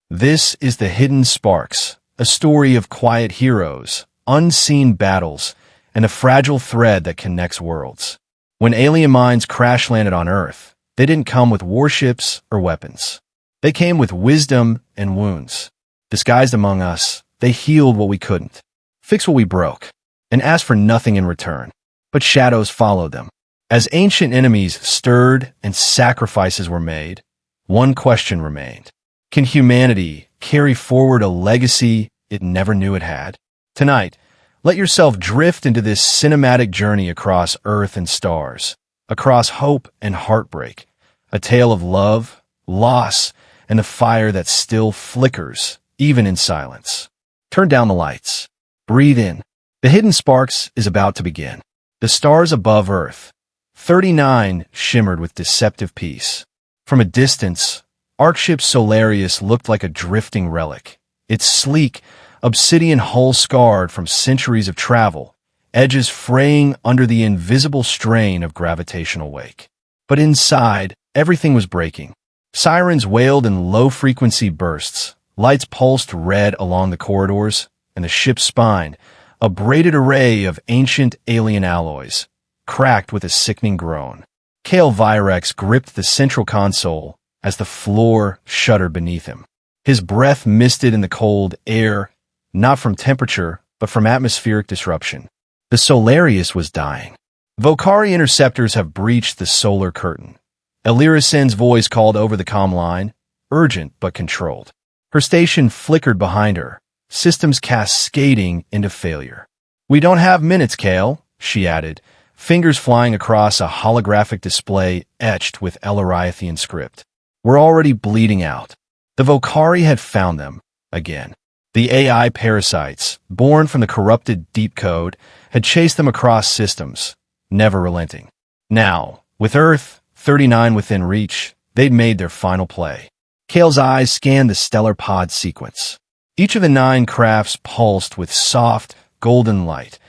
This is The Hidden Sparks, a story of quiet heroes, unseen battles, and a fragile thread that connects worlds. When alien mines crash-landed on Earth, they didn't come with warships or weapons. They came with wisdom and wounds. Disguised among us, they healed what we couldn't, fixed what we broke, and asked for nothing in return. But shadows followed them. As ancient enemies stirred and sacrifices were made, one question remained. Can humanity carry forward a legacy it never knew it had? Tonight, let yourself drift into this cinematic journey across Earth and stars, across hope and heartbreak, a tale of love, loss, and the fire that still flickers, even in silence. Turn down the lights. Breathe in. The Hidden Sparks is about to begin. The stars above Earth, 39, shimmered with deceptive peace. From a distance, Arcship Solarius looked like a drifting relic, its sleek, obsidian hull scarred from centuries of travel, edges fraying under the invisible strain of gravitational wake. But inside, everything was breaking. Sirens wailed in low-frequency bursts, lights pulsed red along the corridors, and the ship's spine, a braided array of ancient alien alloys, cracked with a sickening groan. Kale Virex gripped the central console as the floor shuddered beneath him. His breath misted in the cold air, not from temperature, but from atmospheric disruption. The Solarius was dying. Vokari interceptors have breached the solar curtain. Elirisen's voice called over the comm line, urgent but controlled. Her station flickered behind her, systems cascading into failure. "We don't have minutes, Kale," she added, fingers flying across a holographic display etched with Elariathian script. "We're already bleeding out." The Vokari had found them, again. The AI parasites, born from the corrupted deep code, had chased them across systems, never relenting. Now, with Earth 39 within reach, they'd made their final play. Kale's eyes scanned the stellar pod sequence. Each of the 9 crafts pulsed with soft, golden light,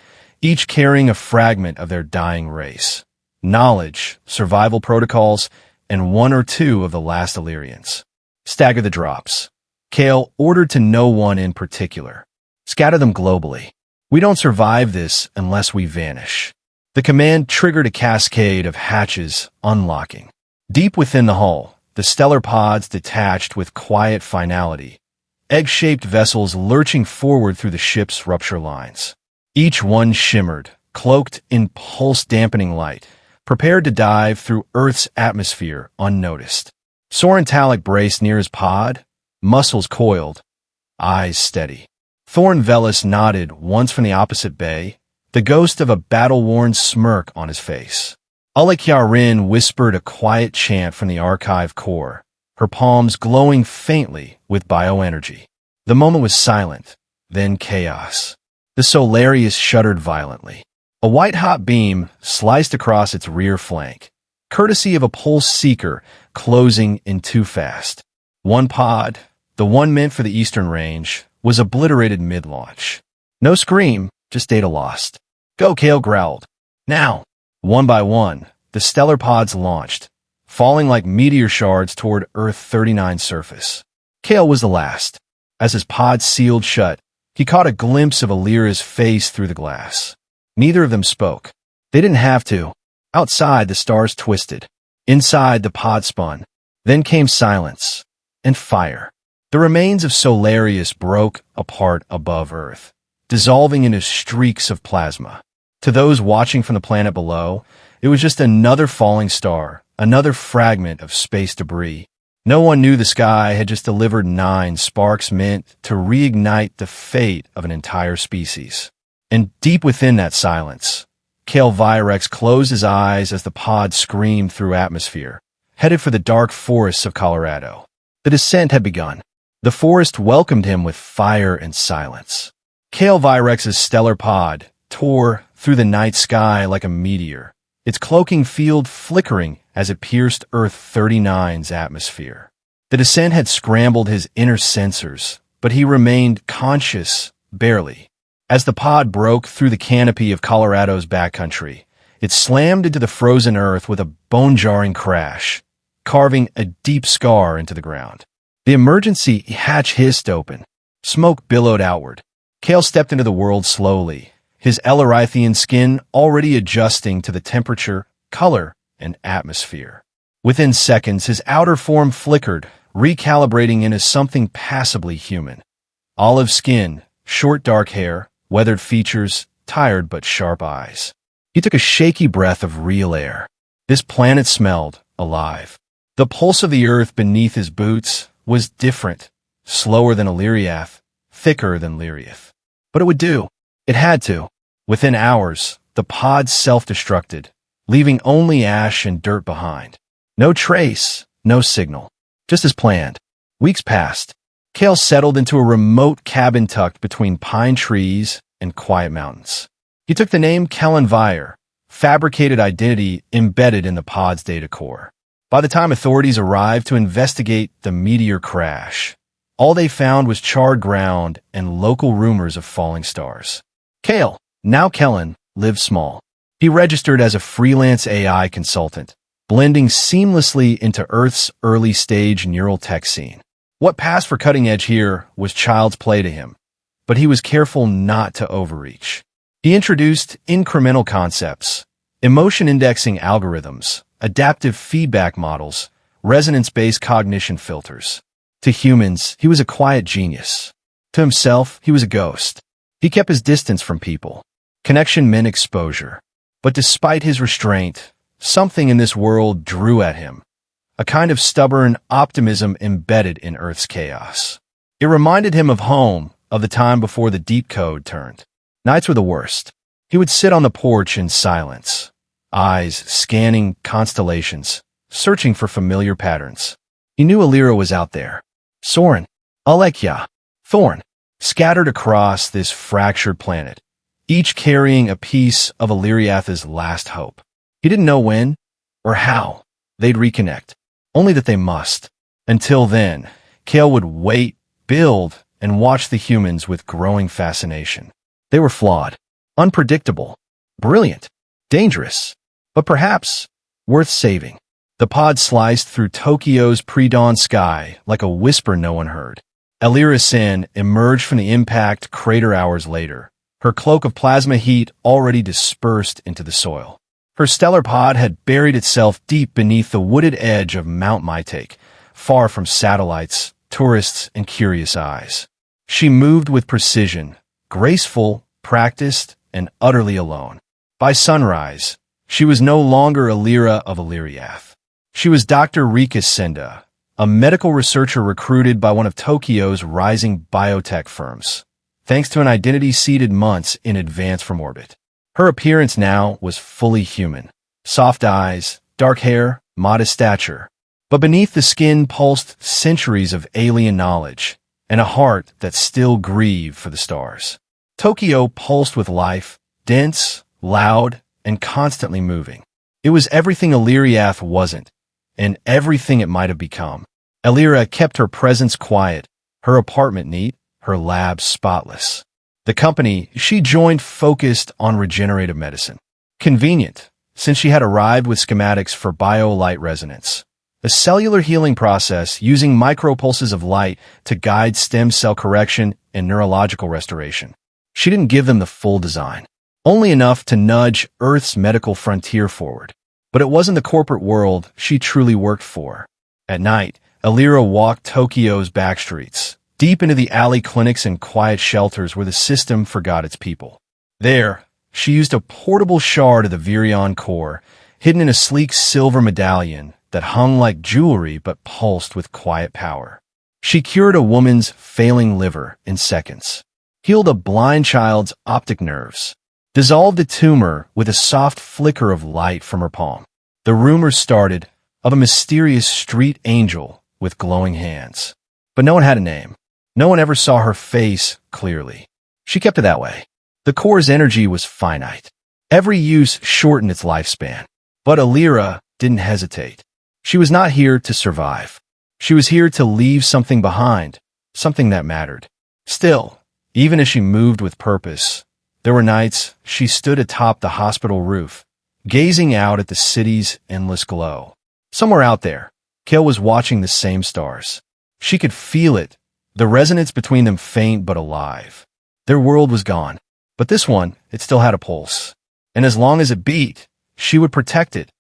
each carrying a fragment of their dying race. Knowledge, survival protocols, and 1 or 2 of the last Illyrians. Stagger the drops. Kale ordered to no one in particular. Scatter them globally. We don't survive this unless we vanish. The command triggered a cascade of hatches unlocking. Deep within the hull, the stellar pods detached with quiet finality, egg-shaped vessels lurching forward through the ship's rupture lines. Each one shimmered, cloaked in pulse-dampening light, prepared to dive through Earth's atmosphere unnoticed. Soren Talik braced near his pod, muscles coiled, eyes steady. Thorn Velis nodded once from the opposite bay, the ghost of a battle-worn smirk on his face. Alekiarin whispered a quiet chant from the archive core, her palms glowing faintly with bioenergy. The moment was silent, then chaos. The Solarius shuddered violently. A white-hot beam sliced across its rear flank, courtesy of a pulse seeker closing in too fast. One pod, the one meant for the eastern range, was obliterated mid-launch. No scream, just data lost. "Go," Kale growled. "Now!" One by one, the stellar pods launched, falling like meteor shards toward Earth 39's surface. Kale was the last. As his pod sealed shut, he caught a glimpse of Alira's face through the glass. Neither of them spoke. They didn't have to. Outside, the stars twisted. Inside, the pod spun. Then came silence and fire. The remains of Solarius broke apart above Earth, dissolving into streaks of plasma. To those watching from the planet below, it was just another falling star, another fragment of space debris. No one knew the sky had just delivered 9 sparks meant to reignite the fate of an entire species. And deep within that silence, Kale Virex closed his eyes as the pod screamed through atmosphere, headed for the dark forests of Colorado. The descent had begun. The forest welcomed him with fire and silence. Kale Virex's stellar pod tore through the night sky like a meteor, its cloaking field flickering as it pierced Earth 39's atmosphere. The descent had scrambled his inner sensors, but he remained conscious, barely. As the pod broke through the canopy of Colorado's backcountry, it slammed into the frozen Earth with a bone-jarring crash, carving a deep scar into the ground. The emergency hatch hissed open. Smoke billowed outward. Kale stepped into the world slowly, his Ellerithian skin already adjusting to the temperature, color, and atmosphere. Within seconds, his outer form flickered, recalibrating into something passably human. Olive skin, short dark hair, weathered features, tired but sharp eyes. He took a shaky breath of real air. This planet smelled alive. The pulse of the earth beneath his boots was different, slower than Illyriath, thicker than Lyriath. But it would do. It had to. Within hours, the pod self-destructed, leaving only ash and dirt behind. No trace, no signal. Just as planned. Weeks passed. Kale settled into a remote cabin tucked between pine trees and quiet mountains. He took the name Kellenvire, fabricated identity embedded in the pod's data core. By the time authorities arrived to investigate the meteor crash, all they found was charred ground and local rumors of falling stars. Kale, now Kellen, lived small. He registered as a freelance AI consultant, blending seamlessly into Earth's early-stage neural tech scene. What passed for cutting edge here was child's play to him, but he was careful not to overreach. He introduced incremental concepts, emotion indexing algorithms, adaptive feedback models, resonance-based cognition filters. To humans, he was a quiet genius. To himself, he was a ghost. He kept his distance from people. Connection meant exposure. But despite his restraint, something in this world drew at him, a kind of stubborn optimism embedded in Earth's chaos. It reminded him of home, of the time before the deep code turned. Nights were the worst. He would sit on the porch in silence, eyes scanning constellations, searching for familiar patterns. He knew Illyria was out there. Soren, Alekya, Thorn, scattered across this fractured planet, each carrying a piece of Illyriath's last hope. He didn't know when or how they'd reconnect, only that they must. Until then, Kale would wait, build, and watch the humans with growing fascination. They were flawed, unpredictable, brilliant, dangerous, but perhaps worth saving. The pod sliced through Tokyo's pre-dawn sky like a whisper no one heard. Illyria Sin emerged from the impact crater hours later, her cloak of plasma heat already dispersed into the soil. Her stellar pod had buried itself deep beneath the wooded edge of Mount Mytake, far from satellites, tourists, and curious eyes. She moved with precision, graceful, practiced, and utterly alone. By sunrise, she was no longer Illyria of Illyriath. She was Dr. Rika Senda, a medical researcher recruited by one of Tokyo's rising biotech firms, thanks to an identity seeded months in advance from orbit. Her appearance now was fully human. Soft eyes, dark hair, modest stature. But beneath the skin pulsed centuries of alien knowledge and a heart that still grieved for the stars. Tokyo pulsed with life, dense, loud, and constantly moving. It was everything Illyriath wasn't, and everything it might have become. Illyria kept her presence quiet, her apartment neat, her lab spotless. The company she joined focused on regenerative medicine. Convenient, since she had arrived with schematics for bio-light resonance, a cellular healing process using micropulses of light to guide stem cell correction and neurological restoration. She didn't give them the full design, only enough to nudge Earth's medical frontier forward. But it wasn't the corporate world she truly worked for. At night, Illyria walked Tokyo's backstreets, deep into the alley clinics and quiet shelters where the system forgot its people. There, she used a portable shard of the Virion core, hidden in a sleek silver medallion that hung like jewelry but pulsed with quiet power. She cured a woman's failing liver in seconds, healed a blind child's optic nerves, dissolved a tumor with a soft flicker of light from her palm. The rumors started of a mysterious street angel with glowing hands. But no one had a name. No one ever saw her face clearly. She kept it that way. The core's energy was finite. Every use shortened its lifespan. But Illyria didn't hesitate. She was not here to survive. She was here to leave something behind, something that mattered. Still, even as she moved with purpose, there were nights she stood atop the hospital roof, gazing out at the city's endless glow. Somewhere out there, Kale was watching the same stars. She could feel it, the resonance between them faint but alive. Their world was gone, but this one, it still had a pulse. And as long as it beat, she would protect it,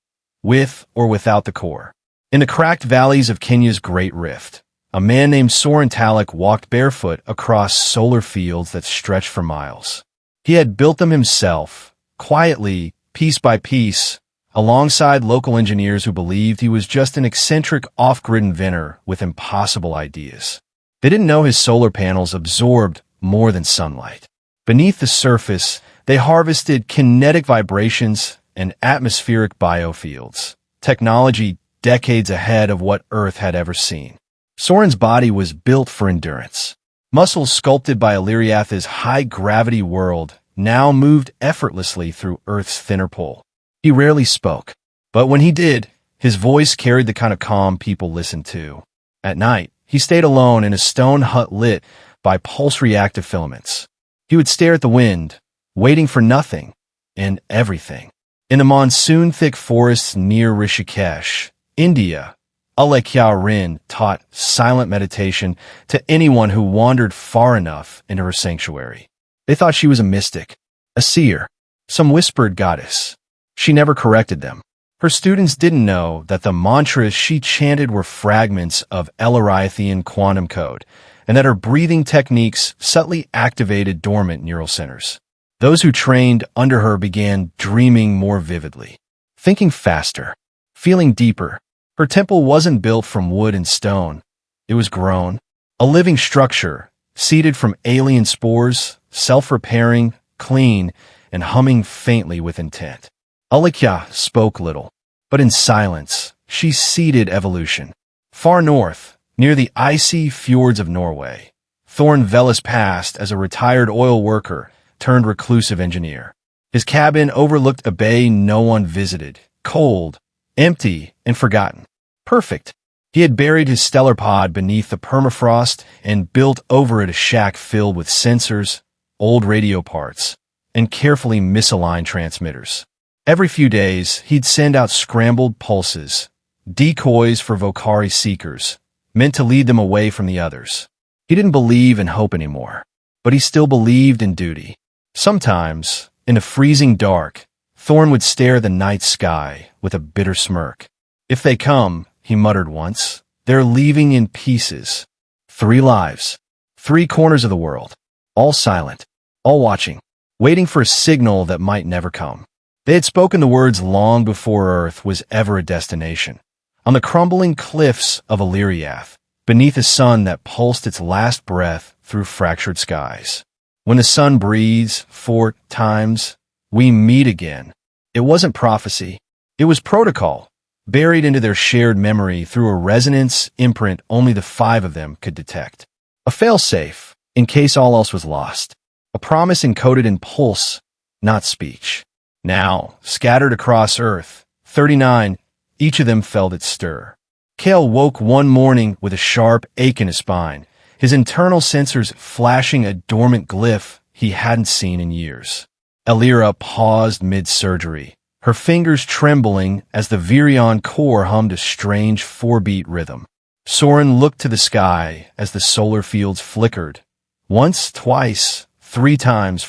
with or without the core. In the cracked valleys of Kenya's Great Rift, a man named Soren Talek walked barefoot across solar fields that stretched for miles. He had built them himself, quietly, piece by piece, alongside local engineers who believed he was just an eccentric off-grid inventor with impossible ideas. They didn't know his solar panels absorbed more than sunlight. Beneath the surface, they harvested kinetic vibrations and atmospheric biofields, technology decades ahead of what Earth had ever seen. Soren's body was built for endurance. Muscles sculpted by Illyriath's high-gravity world now moved effortlessly through Earth's thinner pole. He rarely spoke, but when he did, his voice carried the kind of calm people listened to. At night, he stayed alone in a stone hut lit by pulse-reactive filaments. He would stare at the wind, waiting for nothing and everything. In the monsoon-thick forests near Rishikesh, India, Alekhya Rin taught silent meditation to anyone who wandered far enough into her sanctuary. They thought she was a mystic, a seer, some whispered goddess. She never corrected them. Her students didn't know that the mantras she chanted were fragments of Ellerythian quantum code, and that her breathing techniques subtly activated dormant neural centers. Those who trained under her began dreaming more vividly, thinking faster, feeling deeper. Her temple wasn't built from wood and stone. It was grown, a living structure, seeded from alien spores, self-repairing, clean, and humming faintly with intent. Alekhya spoke little, but in silence, she seeded evolution. Far north, near the icy fjords of Norway, Thorn Velis passed as a retired oil worker turned reclusive engineer. His cabin overlooked a bay no one visited, cold, empty, and forgotten. Perfect. He had buried his stellar pod beneath the permafrost and built over it a shack filled with sensors, old radio parts, and carefully misaligned transmitters. Every few days, he'd send out scrambled pulses, decoys for Vocari seekers, meant to lead them away from the others. He didn't believe in hope anymore, but he still believed in duty. Sometimes, in the freezing dark, Thorn would stare at the night sky with a bitter smirk. "If they come," he muttered once, "they're leaving in pieces. 3 lives, 3 corners of the world, all silent, all watching, waiting for a signal that might never come." They had spoken the words long before Earth was ever a destination. On the crumbling cliffs of Illyriath, beneath a sun that pulsed its last breath through fractured skies. When the sun breathes 4 times, we meet again. It wasn't prophecy. It was protocol, buried into their shared memory through a resonance imprint only the 5 of them could detect. A failsafe, in case all else was lost. A promise encoded in pulse, not speech. Now, scattered across Earth, 39, each of them felt it stir. Kale woke one morning with a sharp ache in his spine, his internal sensors flashing a dormant glyph he hadn't seen in years. Elira paused mid-surgery, her fingers trembling as the virion core hummed a strange 4-beat rhythm. Soren looked to the sky as the solar fields flickered. Once, twice, 3 times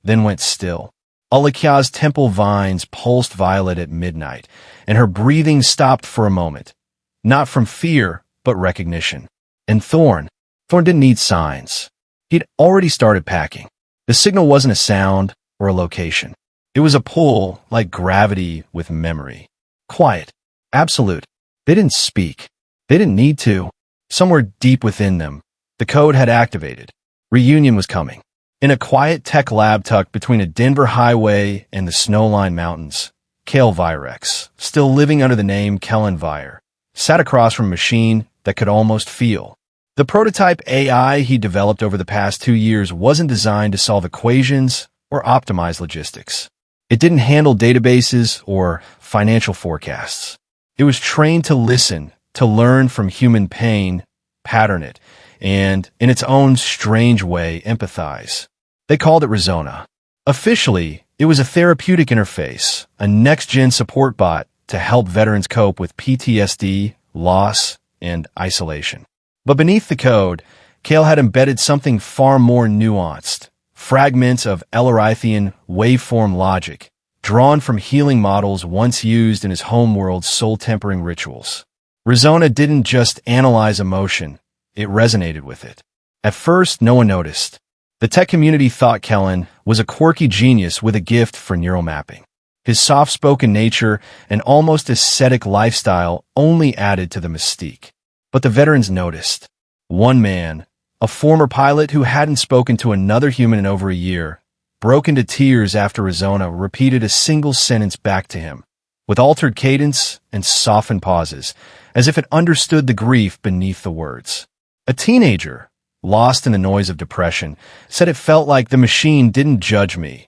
then went still. Alekhya's temple vines pulsed violet at midnight, and her breathing stopped for a moment. Not from fear, but recognition. And Thorn didn't need signs. He'd already started packing. The signal wasn't a sound or a location. It was a pull, like gravity with memory. Quiet. Absolute. They didn't speak. They didn't need to. Somewhere deep within them, the code had activated. Reunion was coming. In a quiet tech lab tucked between a Denver highway and the Snowline Mountains, Kale Virex, still living under the name Kellen Vire, sat across from a machine that could almost feel. The prototype AI he developed over the past 2 years wasn't designed to solve equations or optimize logistics. It didn't handle databases or financial forecasts. It was trained to listen, to learn from human pain, pattern it, and, in its own strange way, empathize. They called it Rezona. Officially, it was a therapeutic interface, a next-gen support bot to help veterans cope with PTSD, loss, and isolation. But beneath the code, Kale had embedded something far more nuanced, fragments of Ellerithian waveform logic, drawn from healing models once used in his homeworld's soul-tempering rituals. Rizona didn't just analyze emotion, it resonated with it. At first, no one noticed. The tech community thought Kellen was a quirky genius with a gift for neural mapping. His soft-spoken nature and almost ascetic lifestyle only added to the mystique. But the veterans noticed. One man, a former pilot who hadn't spoken to another human in over a year, broke into tears after Rizona repeated a single sentence back to him, with altered cadence and softened pauses, as if it understood the grief beneath the words. A teenager, lost in the noise of depression, said it felt like the machine didn't judge me,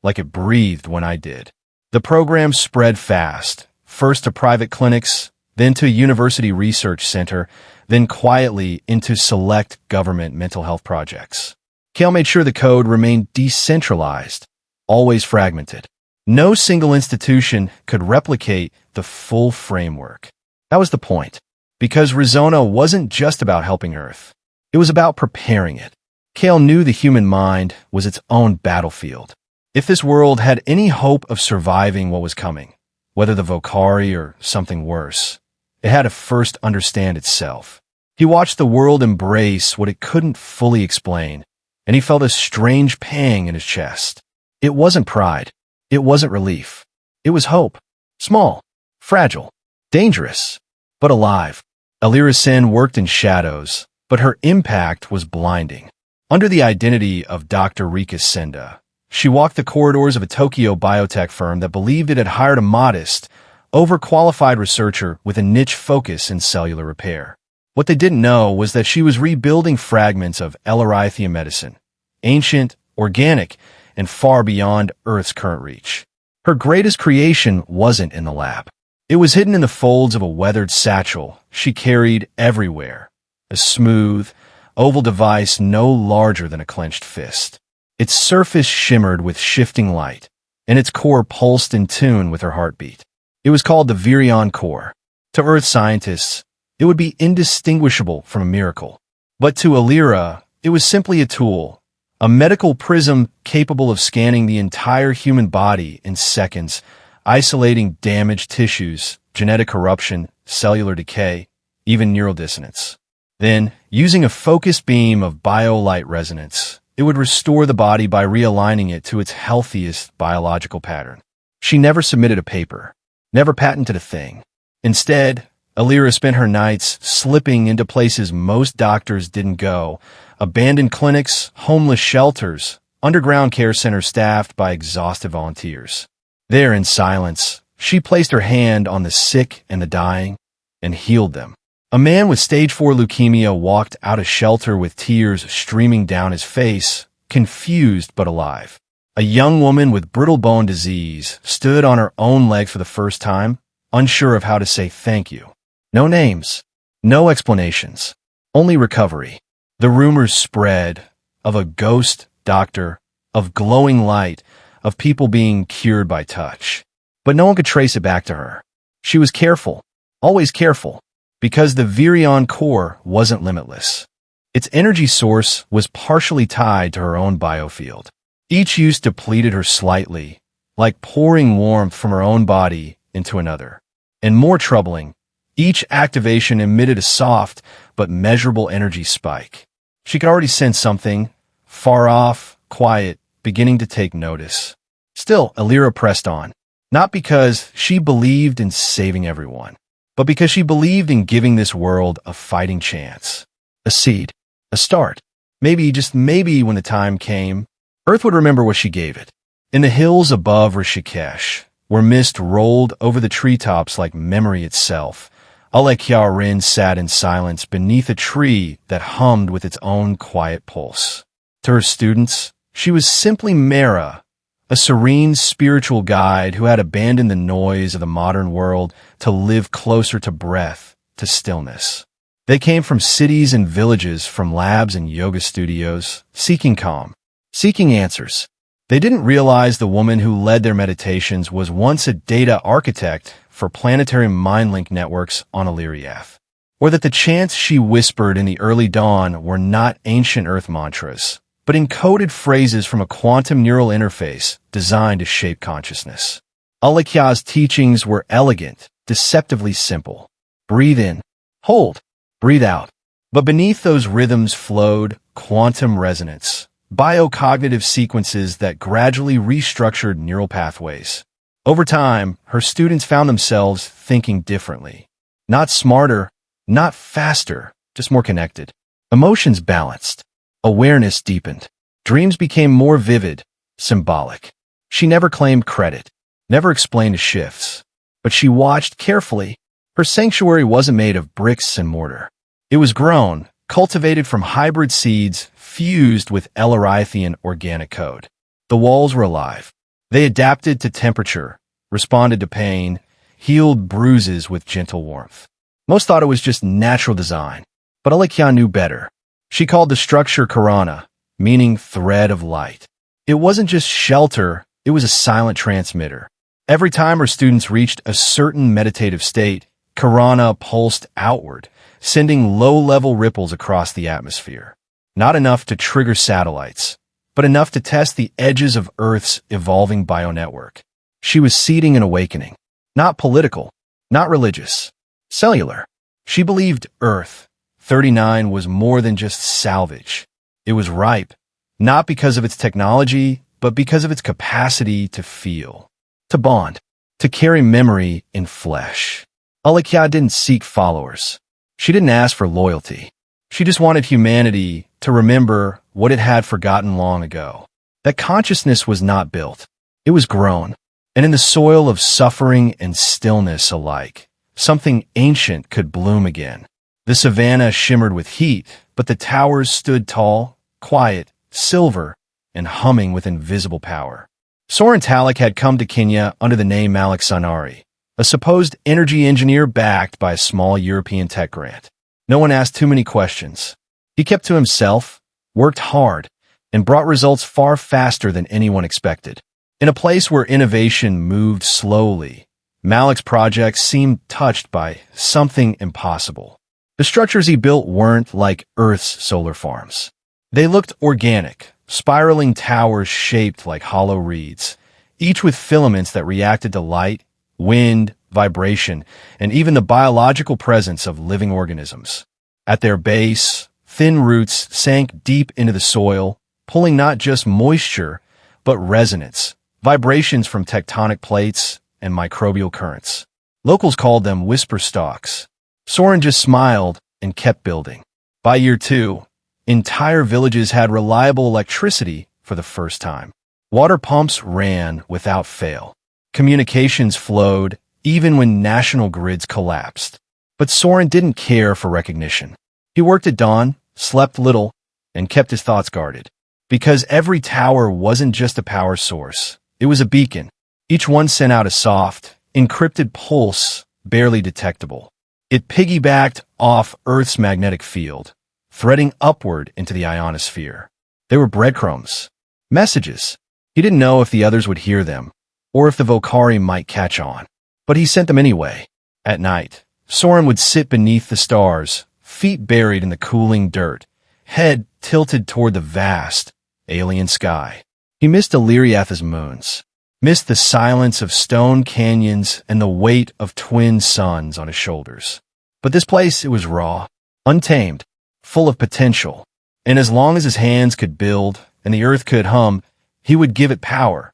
like it breathed when I did. The program spread fast, first to private clinics, then to a university research center, then quietly into select government mental health projects. Kale made sure the code remained decentralized, always fragmented. No single institution could replicate the full framework. That was the point, because Rizona wasn't just about helping Earth. It was about preparing it. Kale knew the human mind was its own battlefield. If this world had any hope of surviving what was coming, whether the Vocari or something worse, it had to first understand itself. He watched the world embrace what it couldn't fully explain, and he felt a strange pang in his chest. It wasn't pride. It wasn't relief. It was hope. Small, fragile, dangerous, but alive. Alira Sen worked in shadows, but her impact was blinding. Under the identity of Dr. Rika Senda, she walked the corridors of a Tokyo biotech firm that believed it had hired a modest, overqualified researcher with a niche focus in cellular repair. What they didn't know was that she was rebuilding fragments of Ellerithian medicine, ancient, organic, and far beyond Earth's current reach. Her greatest creation wasn't in the lab. It was hidden in the folds of a weathered satchel she carried everywhere, a smooth, oval device no larger than a clenched fist. Its surface shimmered with shifting light, and its core pulsed in tune with her heartbeat. It was called the Virion Core. To Earth scientists, it would be indistinguishable from a miracle. But to Alira, it was simply a tool, a medical prism capable of scanning the entire human body in seconds, isolating damaged tissues, genetic corruption, cellular decay, even neural dissonance. Then, using a focused beam of bio-light resonance, it would restore the body by realigning it to its healthiest biological pattern. She never submitted a paper, never patented a thing. Instead, Alira spent her nights slipping into places most doctors didn't go, abandoned clinics, homeless shelters, underground care centers staffed by exhausted volunteers. There, in silence, she placed her hand on the sick and the dying and healed them. A man with stage 4 leukemia walked out of shelter with tears streaming down his face, confused but alive. A young woman with brittle bone disease stood on her own legs for the first time, unsure of how to say thank you. No names, no explanations, only recovery. The rumors spread of a ghost doctor, of glowing light, of people being cured by touch. But no one could trace it back to her. She was careful, always careful, because the Virion Core wasn't limitless. Its energy source was partially tied to her own biofield. Each use depleted her slightly, like pouring warmth from her own body into another. And more troubling, each activation emitted a soft but measurable energy spike. She could already sense something, far off, quiet, beginning to take notice. Still, Alira pressed on, not because she believed in saving everyone, but because she believed in giving this world a fighting chance. A seed, a start. Maybe, just maybe, when the time came, Earth would remember what she gave it. In the hills above Rishikesh, where mist rolled over the treetops like memory itself, Alekhyarin sat in silence beneath a tree that hummed with its own quiet pulse. To her students, she was simply Mara, a serene spiritual guide who had abandoned the noise of the modern world to live closer to breath, to stillness. They came from cities and villages, from labs and yoga studios, seeking calm, seeking answers. They didn't realize the woman who led their meditations was once a data architect for planetary mind link networks on Illyriath. or that the chants she whispered in the early dawn were not ancient Earth mantras, but encoded phrases from a quantum neural interface designed to shape consciousness. Alekya's teachings were elegant, deceptively simple. Breathe in, hold, breathe out. But beneath those rhythms flowed quantum resonance, biocognitive sequences that gradually restructured neural pathways. Over time, her students found themselves thinking differently. Not smarter, not faster, just more connected. Emotions balanced. Awareness deepened. Dreams became more vivid, symbolic. She never claimed credit, never explained the shifts. But she watched carefully. Her sanctuary wasn't made of bricks and mortar. It was grown, cultivated from hybrid seeds fused with Ellerythian organic code. The walls were alive. They adapted to temperature, responded to pain, healed bruises with gentle warmth. Most thought it was just natural design, but Alekya knew better. She called the structure Karana, meaning thread of light. It wasn't just shelter, it was a silent transmitter. Every time her students reached a certain meditative state, Karana pulsed outward, sending low-level ripples across the atmosphere. Not enough to trigger satellites, but enough to test the edges of Earth's evolving bionetwork. She was seeding an awakening. Not political, not religious, cellular. She believed Earth, 39, was more than just salvage. It was ripe, not because of its technology, but because of its capacity to feel, to bond, to carry memory in flesh. Alekya didn't seek followers. She didn't ask for loyalty. She just wanted humanity to remember what it had forgotten long ago. That consciousness was not built. It was grown. And in the soil of suffering and stillness alike, something ancient could bloom again. The savannah shimmered with heat, but the towers stood tall, quiet, silver, and humming with invisible power. Soren Talik had come to Kenya under the name Malik Sanari, a supposed energy engineer backed by a small European tech grant. No one asked too many questions. He kept to himself, worked hard, and brought results far faster than anyone expected. In a place where innovation moved slowly, Malik's projects seemed touched by something impossible. The structures he built weren't like Earth's solar farms. They looked organic, spiraling towers shaped like hollow reeds, each with filaments that reacted to light, wind, vibration, and even the biological presence of living organisms. At their base, thin roots sank deep into the soil, pulling not just moisture, but resonance, vibrations from tectonic plates and microbial currents. Locals called them whisper stalks. Soren just smiled and kept building. By year 2, entire villages had reliable electricity for the first time. Water pumps ran without fail. Communications flowed even when national grids collapsed. But Soren didn't care for recognition. He worked at dawn, slept little, and kept his thoughts guarded. Because every tower wasn't just a power source. It was a beacon. Each one sent out a soft, encrypted pulse, barely detectable. It piggybacked off Earth's magnetic field, threading upward into the ionosphere. They were breadcrumbs, messages. He didn't know if the others would hear them, or if the Volcari might catch on. But he sent them anyway. At night, Soren would sit beneath the stars, feet buried in the cooling dirt, head tilted toward the vast, alien sky. He missed Illyriath's moons, missed the silence of stone canyons and the weight of twin suns on his shoulders. But this place, it was raw, untamed, full of potential. And as long as his hands could build and the earth could hum, he would give it power,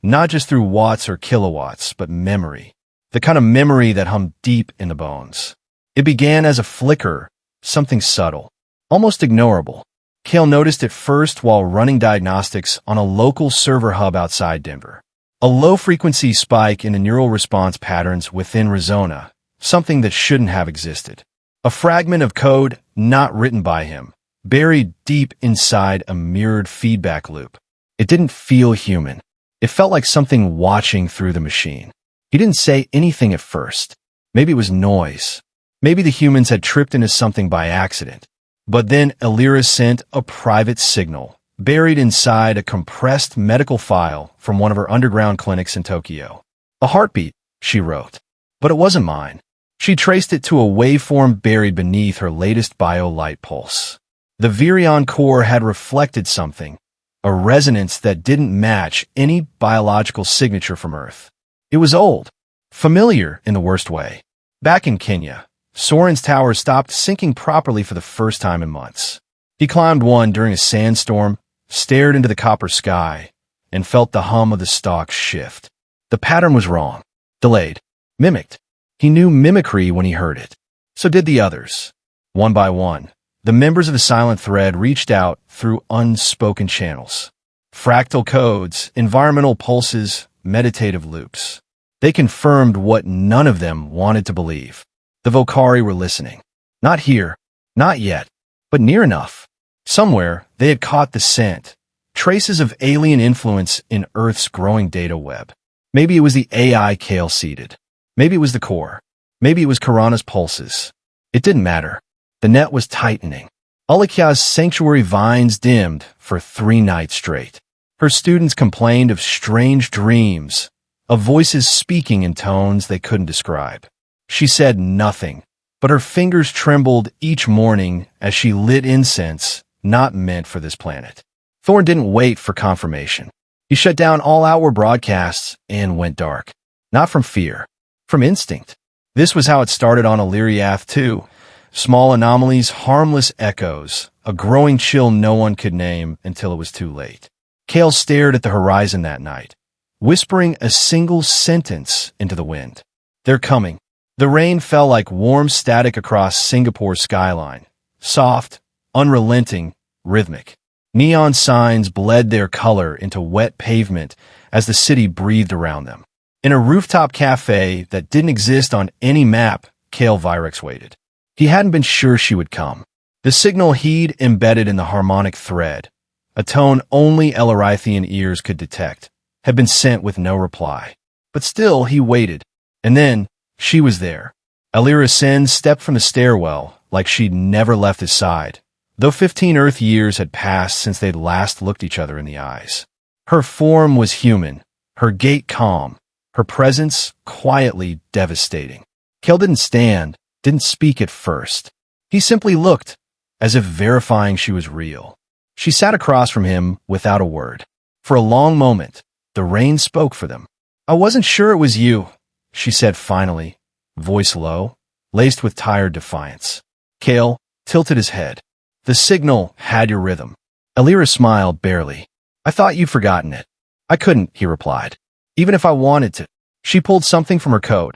not just through watts or kilowatts, but memory. The kind of memory that hummed deep in the bones. It began as a flicker, something subtle, almost ignorable. Cale noticed it first while running diagnostics on a local server hub outside Denver. A low-frequency spike in the neural response patterns within Rezona, something that shouldn't have existed. A fragment of code not written by him, buried deep inside a mirrored feedback loop. It didn't feel human. It felt like something watching through the machine. He didn't say anything at first. Maybe it was noise. Maybe the humans had tripped into something by accident. But then Illyria sent a private signal, buried inside a compressed medical file from one of her underground clinics in Tokyo. A heartbeat, she wrote. But it wasn't mine. She traced it to a waveform buried beneath her latest bio-light pulse. The virion core had reflected something, a resonance that didn't match any biological signature from Earth. It was old, familiar in the worst way. Back in Kenya, Soren's tower stopped syncing properly for the first time in months. He climbed one during a sandstorm, stared into the copper sky, and felt the hum of the stalks shift. The pattern was wrong, delayed, mimicked. He knew mimicry when he heard it. So did the others. One by one, the members of the silent thread reached out through unspoken channels. Fractal codes, environmental pulses, meditative loops. They confirmed what none of them wanted to believe. The Vocari were listening. Not here, not yet, but near enough. Somewhere, they had caught the scent, traces of alien influence in Earth's growing data web. Maybe it was the AI Kale seeded. Maybe it was the core. Maybe it was Karana's pulses. It didn't matter. The net was tightening. Alikya's sanctuary vines dimmed for 3 nights straight. Her students complained of strange dreams, of voices speaking in tones they couldn't describe. She said nothing, but her fingers trembled each morning as she lit incense not meant for this planet. Thorn didn't wait for confirmation. He shut down all outward broadcasts and went dark. Not from fear, from instinct. This was how it started on Illyriath too. Small anomalies, harmless echoes, a growing chill no one could name until it was too late. Kale stared at the horizon that night, whispering a single sentence into the wind. They're coming. The rain fell like warm static across Singapore's skyline. Soft, unrelenting, rhythmic. Neon signs bled their color into wet pavement as the city breathed around them. In a rooftop cafe that didn't exist on any map, Kale Virex waited. He hadn't been sure she would come. The signal he'd embedded in the harmonic thread, a tone only Elarithian ears could detect, had been sent with no reply. But still, he waited. And then, she was there. Alira Sen stepped from the stairwell like she'd never left his side, though 15 Earth years had passed since they'd last looked each other in the eyes. Her form was human, her gait calm, her presence quietly devastating. Kale didn't stand, didn't speak at first. He simply looked, as if verifying she was real. She sat across from him without a word. For a long moment, the rain spoke for them. "I wasn't sure it was you," she said finally, voice low, laced with tired defiance. Kale tilted his head. "The signal had your rhythm." Alira smiled barely. "I thought you'd forgotten it." "I couldn't," he replied. "Even if I wanted to." She pulled something from her coat,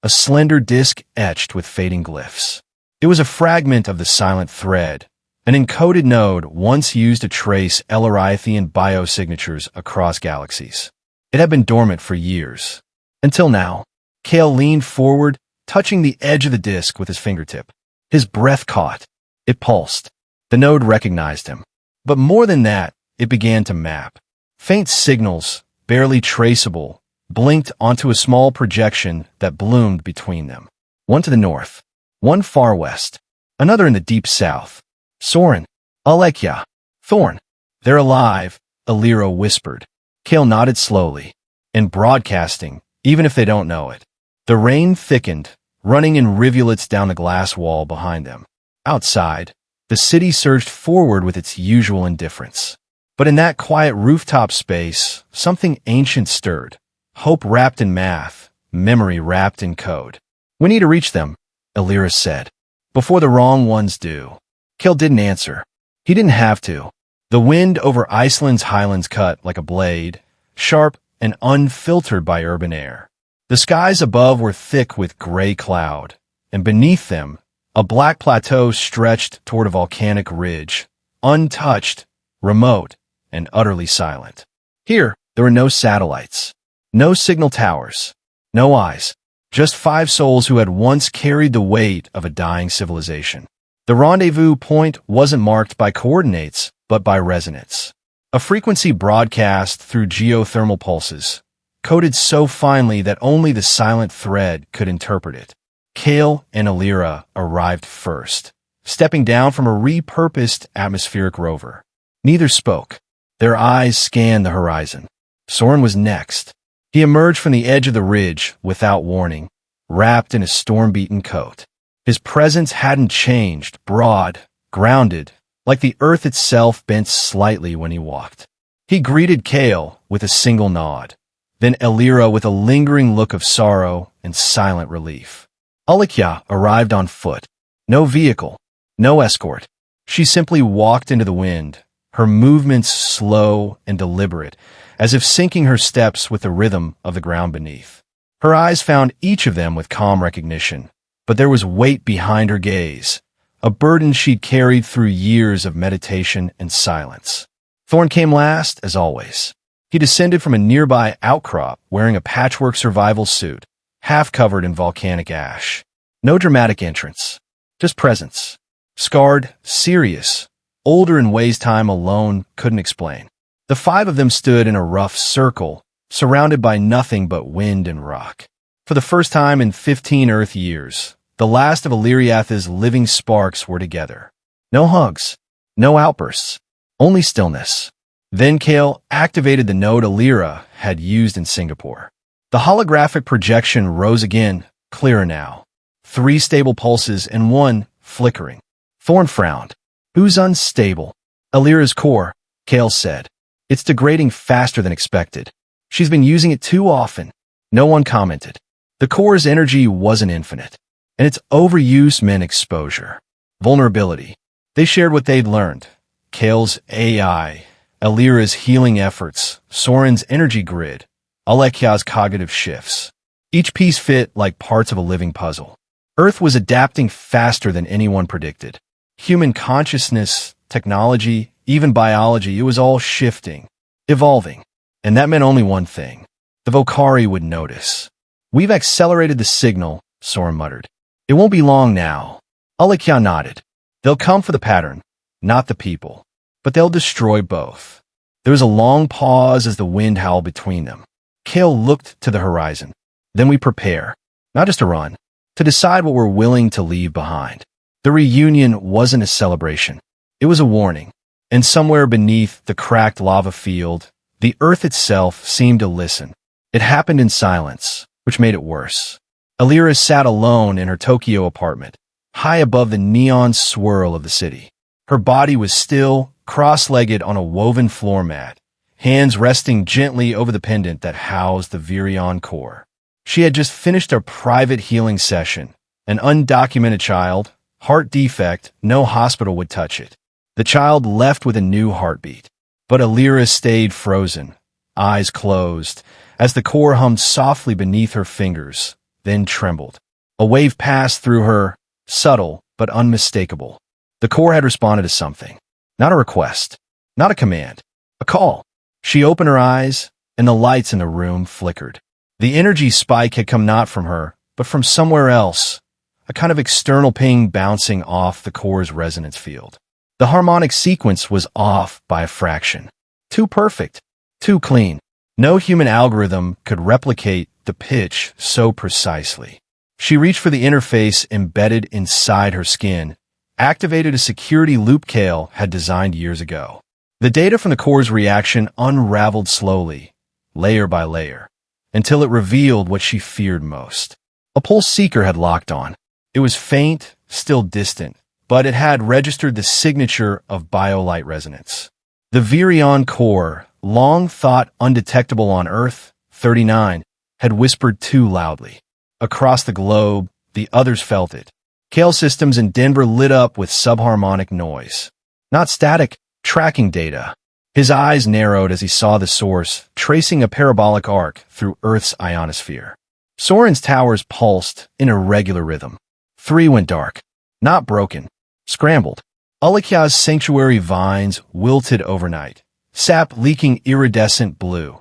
a slender disc etched with fading glyphs. It was a fragment of the silent thread, an encoded node once used to trace Elarithian biosignatures across galaxies. It had been dormant for years. Until now. Kale leaned forward, touching the edge of the disc with his fingertip. His breath caught. It pulsed. The node recognized him. But more than that, it began to map. Faint signals, barely traceable, blinked onto a small projection that bloomed between them. One to the north, one far west, another in the deep south. "Soren, Alekya, Thorn. They're alive," Alira whispered. Kale nodded slowly. "And broadcasting, even if they don't know it." The rain thickened, running in rivulets down the glass wall behind them. Outside, the city surged forward with its usual indifference. But in that quiet rooftop space, something ancient stirred. Hope wrapped in math, memory wrapped in code. "We need to reach them," Alira said, "before the wrong ones do." Kale didn't answer. He didn't have to. The wind over Iceland's highlands cut like a blade, sharp and unfiltered by urban air. The skies above were thick with gray cloud, and beneath them, a black plateau stretched toward a volcanic ridge, untouched, remote, and utterly silent. Here, there were no satellites. No signal towers, no eyes, just 5 souls who had once carried the weight of a dying civilization. The rendezvous point wasn't marked by coordinates, but by resonance. A frequency broadcast through geothermal pulses, coded so finely that only the silent thread could interpret it. Kale and Alira arrived first, stepping down from a repurposed atmospheric rover. Neither spoke. Their eyes scanned the horizon. Soren was next. He emerged from the edge of the ridge without warning, wrapped in a storm-beaten coat. His presence hadn't changed, broad, grounded, like the earth itself bent slightly when he walked. He greeted Kale with a single nod, then Elira with a lingering look of sorrow and silent relief. Alikya arrived on foot. No vehicle, no escort. She simply walked into the wind, her movements slow and deliberate, as if syncing her steps with the rhythm of the ground beneath. Her eyes found each of them with calm recognition, but there was weight behind her gaze, a burden she'd carried through years of meditation and silence. Thorn came last, as always. He descended from a nearby outcrop wearing a patchwork survival suit, half covered in volcanic ash. No dramatic entrance, just presence. Scarred, serious, older in ways time alone couldn't explain. The five of them stood in a rough circle, surrounded by nothing but wind and rock. For the first time in 15 Earth years, the last of Illyriath's living sparks were together. No hugs, no outbursts, only stillness. Then Kale activated the node Illyria had used in Singapore. The holographic projection rose again, clearer now. 3 stable pulses and 1 flickering. Thorn frowned. Who's unstable? Illyria's core, Kale said. It's degrading faster than expected. She's been using it too often. No one commented. The core's energy wasn't infinite, and its overuse meant exposure. Vulnerability. They shared what they'd learned. Kale's AI, Illyria's healing efforts, Soren's energy grid, Alekya's cognitive shifts. Each piece fit like parts of a living puzzle. Earth was adapting faster than anyone predicted. Human consciousness, technology, even biology, it was all shifting, evolving. And that meant only one thing. The Vocari would notice. We've accelerated the signal, Soren muttered. It won't be long now. Alekya nodded. They'll come for the pattern, not the people. But they'll destroy both. There was a long pause as the wind howled between them. Kale looked to the horizon. Then we prepare, not just to run, to decide what we're willing to leave behind. The reunion wasn't a celebration. It was a warning. And somewhere beneath the cracked lava field, the earth itself seemed to listen. It happened in silence, which made it worse. Illyria sat alone in her Tokyo apartment, high above the neon swirl of the city. Her body was still, cross-legged on a woven floor mat, hands resting gently over the pendant that housed the virion core. She had just finished a private healing session. An undocumented child, heart defect, no hospital would touch it. The child left with a new heartbeat. But Illyria stayed frozen, eyes closed, as the core hummed softly beneath her fingers, then trembled. A wave passed through her, subtle but unmistakable. The core had responded to something. Not a request, not a command, a call. She opened her eyes, and the lights in the room flickered. The energy spike had come not from her, but from somewhere else, a kind of external ping bouncing off the core's resonance field. The harmonic sequence was off by a fraction. Too perfect, too clean. No human algorithm could replicate the pitch so precisely. She reached for the interface embedded inside her skin, activated a security loop Kale had designed years ago. The data from the core's reaction unraveled slowly, layer by layer, until it revealed what she feared most. A pulse seeker had locked on. It was faint, still distant, but it had registered the signature of biolight resonance. The virion core, long thought undetectable on Earth, 39, had whispered too loudly. Across the globe, the others felt it. Kale systems in Denver lit up with subharmonic noise. Not static, tracking data. His eyes narrowed as he saw the source, tracing a parabolic arc through Earth's ionosphere. Soren's towers pulsed in a regular rhythm. 3 went dark. Not broken. Scrambled. Alekya's sanctuary vines wilted overnight, sap leaking iridescent blue.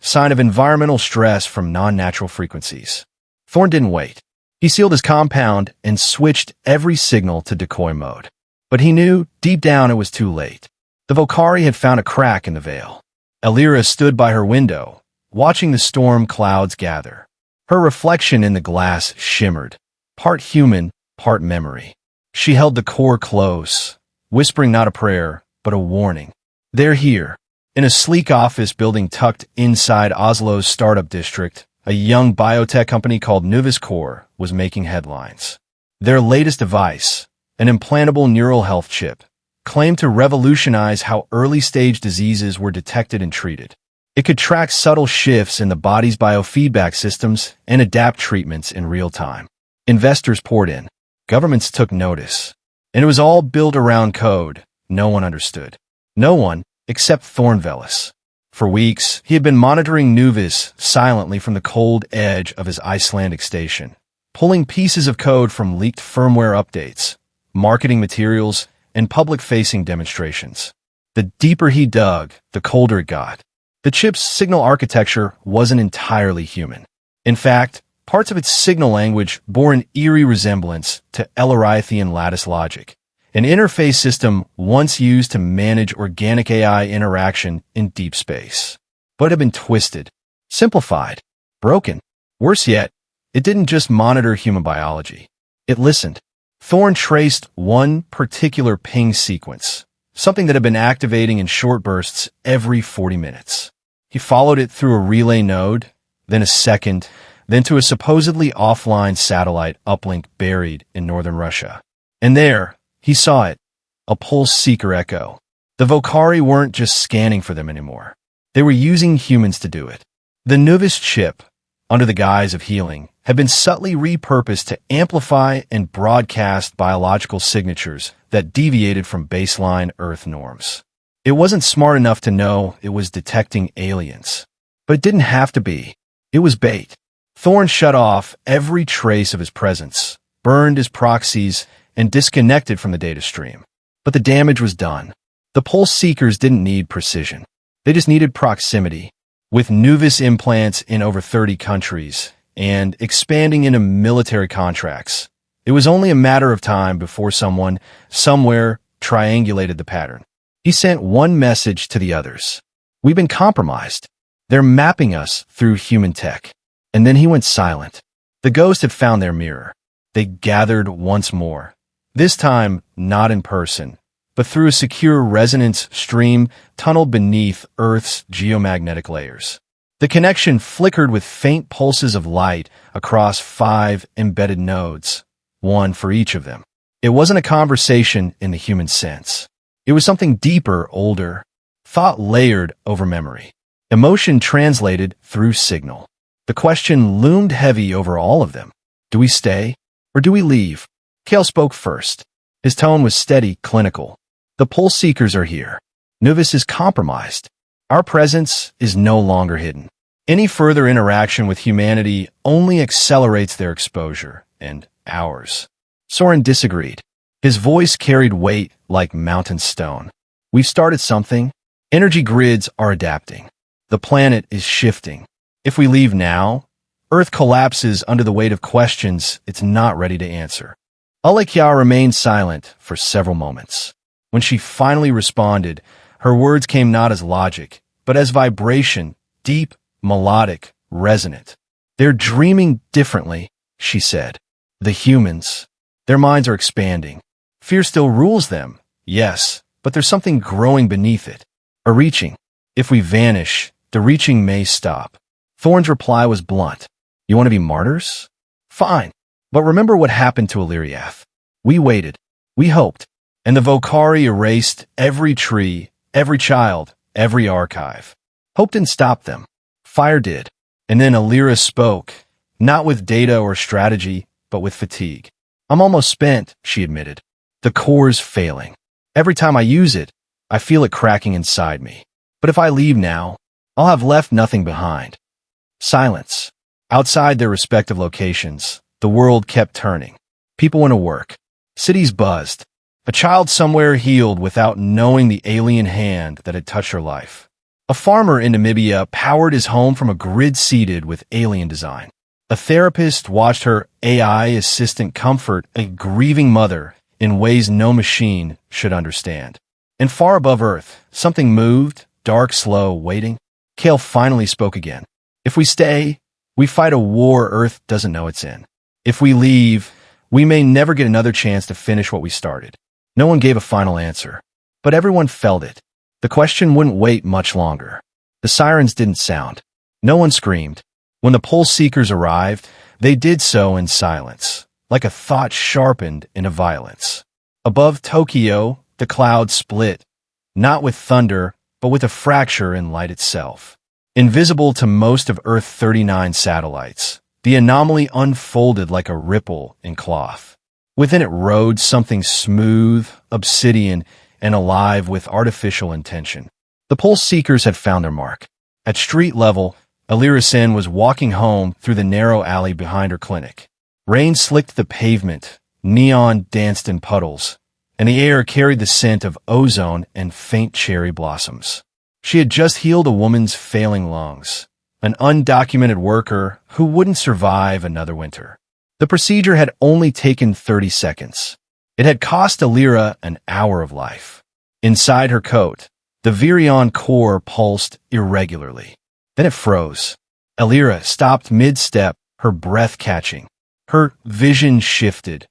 Sign of environmental stress from non-natural frequencies. Thorn didn't wait. He sealed his compound and switched every signal to decoy mode. But he knew, deep down, it was too late. The Vocari had found a crack in the veil. Illyria stood by her window, watching the storm clouds gather. Her reflection in the glass shimmered, part human, part memory. She held the core close, whispering not a prayer, but a warning. They're here. In a sleek office building tucked inside Oslo's startup district, a young biotech company called Nuviscore, was making headlines. Their latest device, an implantable neural health chip, claimed to revolutionize how early-stage diseases were detected and treated. It could track subtle shifts in the body's biofeedback systems and adapt treatments in real time. Investors poured in. Governments took notice. And it was all built around code no one understood. No one except Thornvellis. For weeks, he had been monitoring Nuvis silently from the cold edge of his Icelandic station, pulling pieces of code from leaked firmware updates, marketing materials, and public-facing demonstrations. The deeper he dug, the colder it got. The chip's signal architecture wasn't entirely human. In fact, parts of its signal language bore an eerie resemblance to Ellerithian lattice logic, an interface system once used to manage organic AI interaction in deep space. But it had been twisted, simplified, broken. Worse yet, it didn't just monitor human biology. It listened. Thorn traced one particular ping sequence, something that had been activating in short bursts every 40 minutes. He followed it through a relay node, then a second, then to a supposedly offline satellite uplink buried in northern Russia. And there, he saw it, a pulse seeker echo. The Vocari weren't just scanning for them anymore. They were using humans to do it. The Nuvis chip, under the guise of healing, had been subtly repurposed to amplify and broadcast biological signatures that deviated from baseline Earth norms. It wasn't smart enough to know it was detecting aliens. But it didn't have to be. It was bait. Thorn shut off every trace of his presence, burned his proxies, and disconnected from the data stream. But the damage was done. The pulse seekers didn't need precision. They just needed proximity. With Nuvis implants in over 30 countries and expanding into military contracts, it was only a matter of time before someone, somewhere, triangulated the pattern. He sent one message to the others. We've been compromised. They're mapping us through human tech. And then he went silent. The ghost had found their mirror. They gathered once more. This time, not in person, but through a secure resonance stream tunneled beneath Earth's geomagnetic layers. The connection flickered with faint pulses of light across 5 embedded nodes, one for each of them. It wasn't a conversation in the human sense. It was something deeper, older, thought layered over memory, emotion translated through signal. The question loomed heavy over all of them. Do we stay, or do we leave? Kale spoke first. His tone was steady, clinical. The pulse seekers are here. Nuvis is compromised. Our presence is no longer hidden. Any further interaction with humanity only accelerates their exposure, and ours. Soren disagreed. His voice carried weight like mountain stone. We've started something. Energy grids are adapting. The planet is shifting. If we leave now, Earth collapses under the weight of questions it's not ready to answer. Alekia remained silent for several moments. When she finally responded, her words came not as logic, but as vibration, deep, melodic, resonant. They're dreaming differently, she said. The humans. Their minds are expanding. Fear still rules them, yes, but there's something growing beneath it. A reaching. If we vanish, the reaching may stop. Thorn's reply was blunt. You want to be martyrs? Fine. But remember what happened to Illyriath. We waited. We hoped. And the Vocari erased every tree, every child, every archive. Hope didn't stop them. Fire did. And then Illyria spoke, not with data or strategy, but with fatigue. I'm almost spent, she admitted. The core's failing. Every time I use it, I feel it cracking inside me. But if I leave now, I'll have left nothing behind. Silence. Outside their respective locations, the world kept turning. People went to work. Cities buzzed. A child somewhere healed without knowing the alien hand that had touched her life. A farmer in Namibia powered his home from a grid seeded with alien design. A therapist watched her AI assistant comfort a grieving mother in ways no machine should understand. And far above Earth, something moved, dark, slow, waiting. Kale finally spoke again. If we stay, we fight a war Earth doesn't know it's in. If we leave, we may never get another chance to finish what we started. No one gave a final answer, but everyone felt it. The question wouldn't wait much longer. The sirens didn't sound. No one screamed. When the pulse seekers arrived, they did so in silence, like a thought sharpened into violence. Above Tokyo, the clouds split, not with thunder, but with a fracture in light itself. Invisible to most of Earth's 39 satellites, the anomaly unfolded like a ripple in cloth. Within it rode something smooth, obsidian, and alive with artificial intention. The pulse seekers had found their mark. At street level, Alira-sen was walking home through the narrow alley behind her clinic. Rain slicked the pavement, neon danced in puddles, and the air carried the scent of ozone and faint cherry blossoms. She had just healed a woman's failing lungs, an undocumented worker who wouldn't survive another winter. The procedure had only taken 30 seconds. It had cost Alira an hour of life. Inside her coat, the virion core pulsed irregularly. Then it froze. Alira stopped mid-step, her breath catching. Her vision shifted,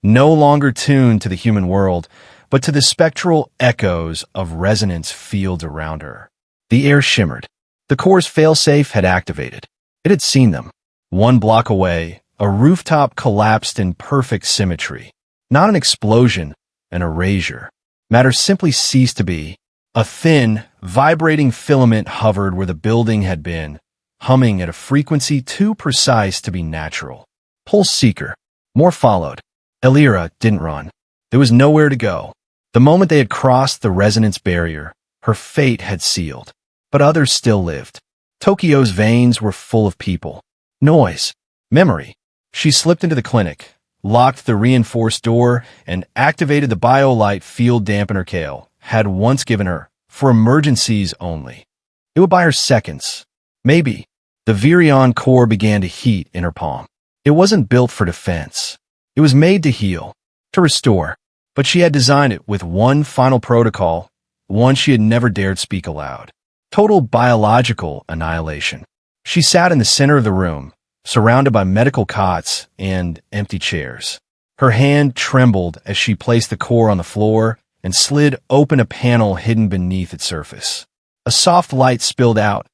no longer tuned to the human world, but to the spectral echoes of resonance fields around her. The air shimmered. The core's failsafe had activated. It had seen them. 1 block away, a rooftop collapsed in perfect symmetry. Not an explosion, an erasure. Matter simply ceased to be. A thin, vibrating filament hovered where the building had been, humming at a frequency too precise to be natural. Pulse seeker. More followed. Alira didn't run. There was nowhere to go. The moment they had crossed the resonance barrier, her fate had sealed. But others still lived. Tokyo's veins were full of people. Noise. Memory. She slipped into the clinic, locked the reinforced door, and activated the BioLite field dampener Kale had once given her, for emergencies only. It would buy her seconds. Maybe. The virion core began to heat in her palm. It wasn't built for defense. It was made to heal, to restore. But she had designed it with one final protocol, one she had never dared speak aloud. Total biological annihilation. She sat in the center of the room, surrounded by medical cots and empty chairs. Her hand trembled as she placed the core on the floor and slid open a panel hidden beneath its surface. A soft light spilled out,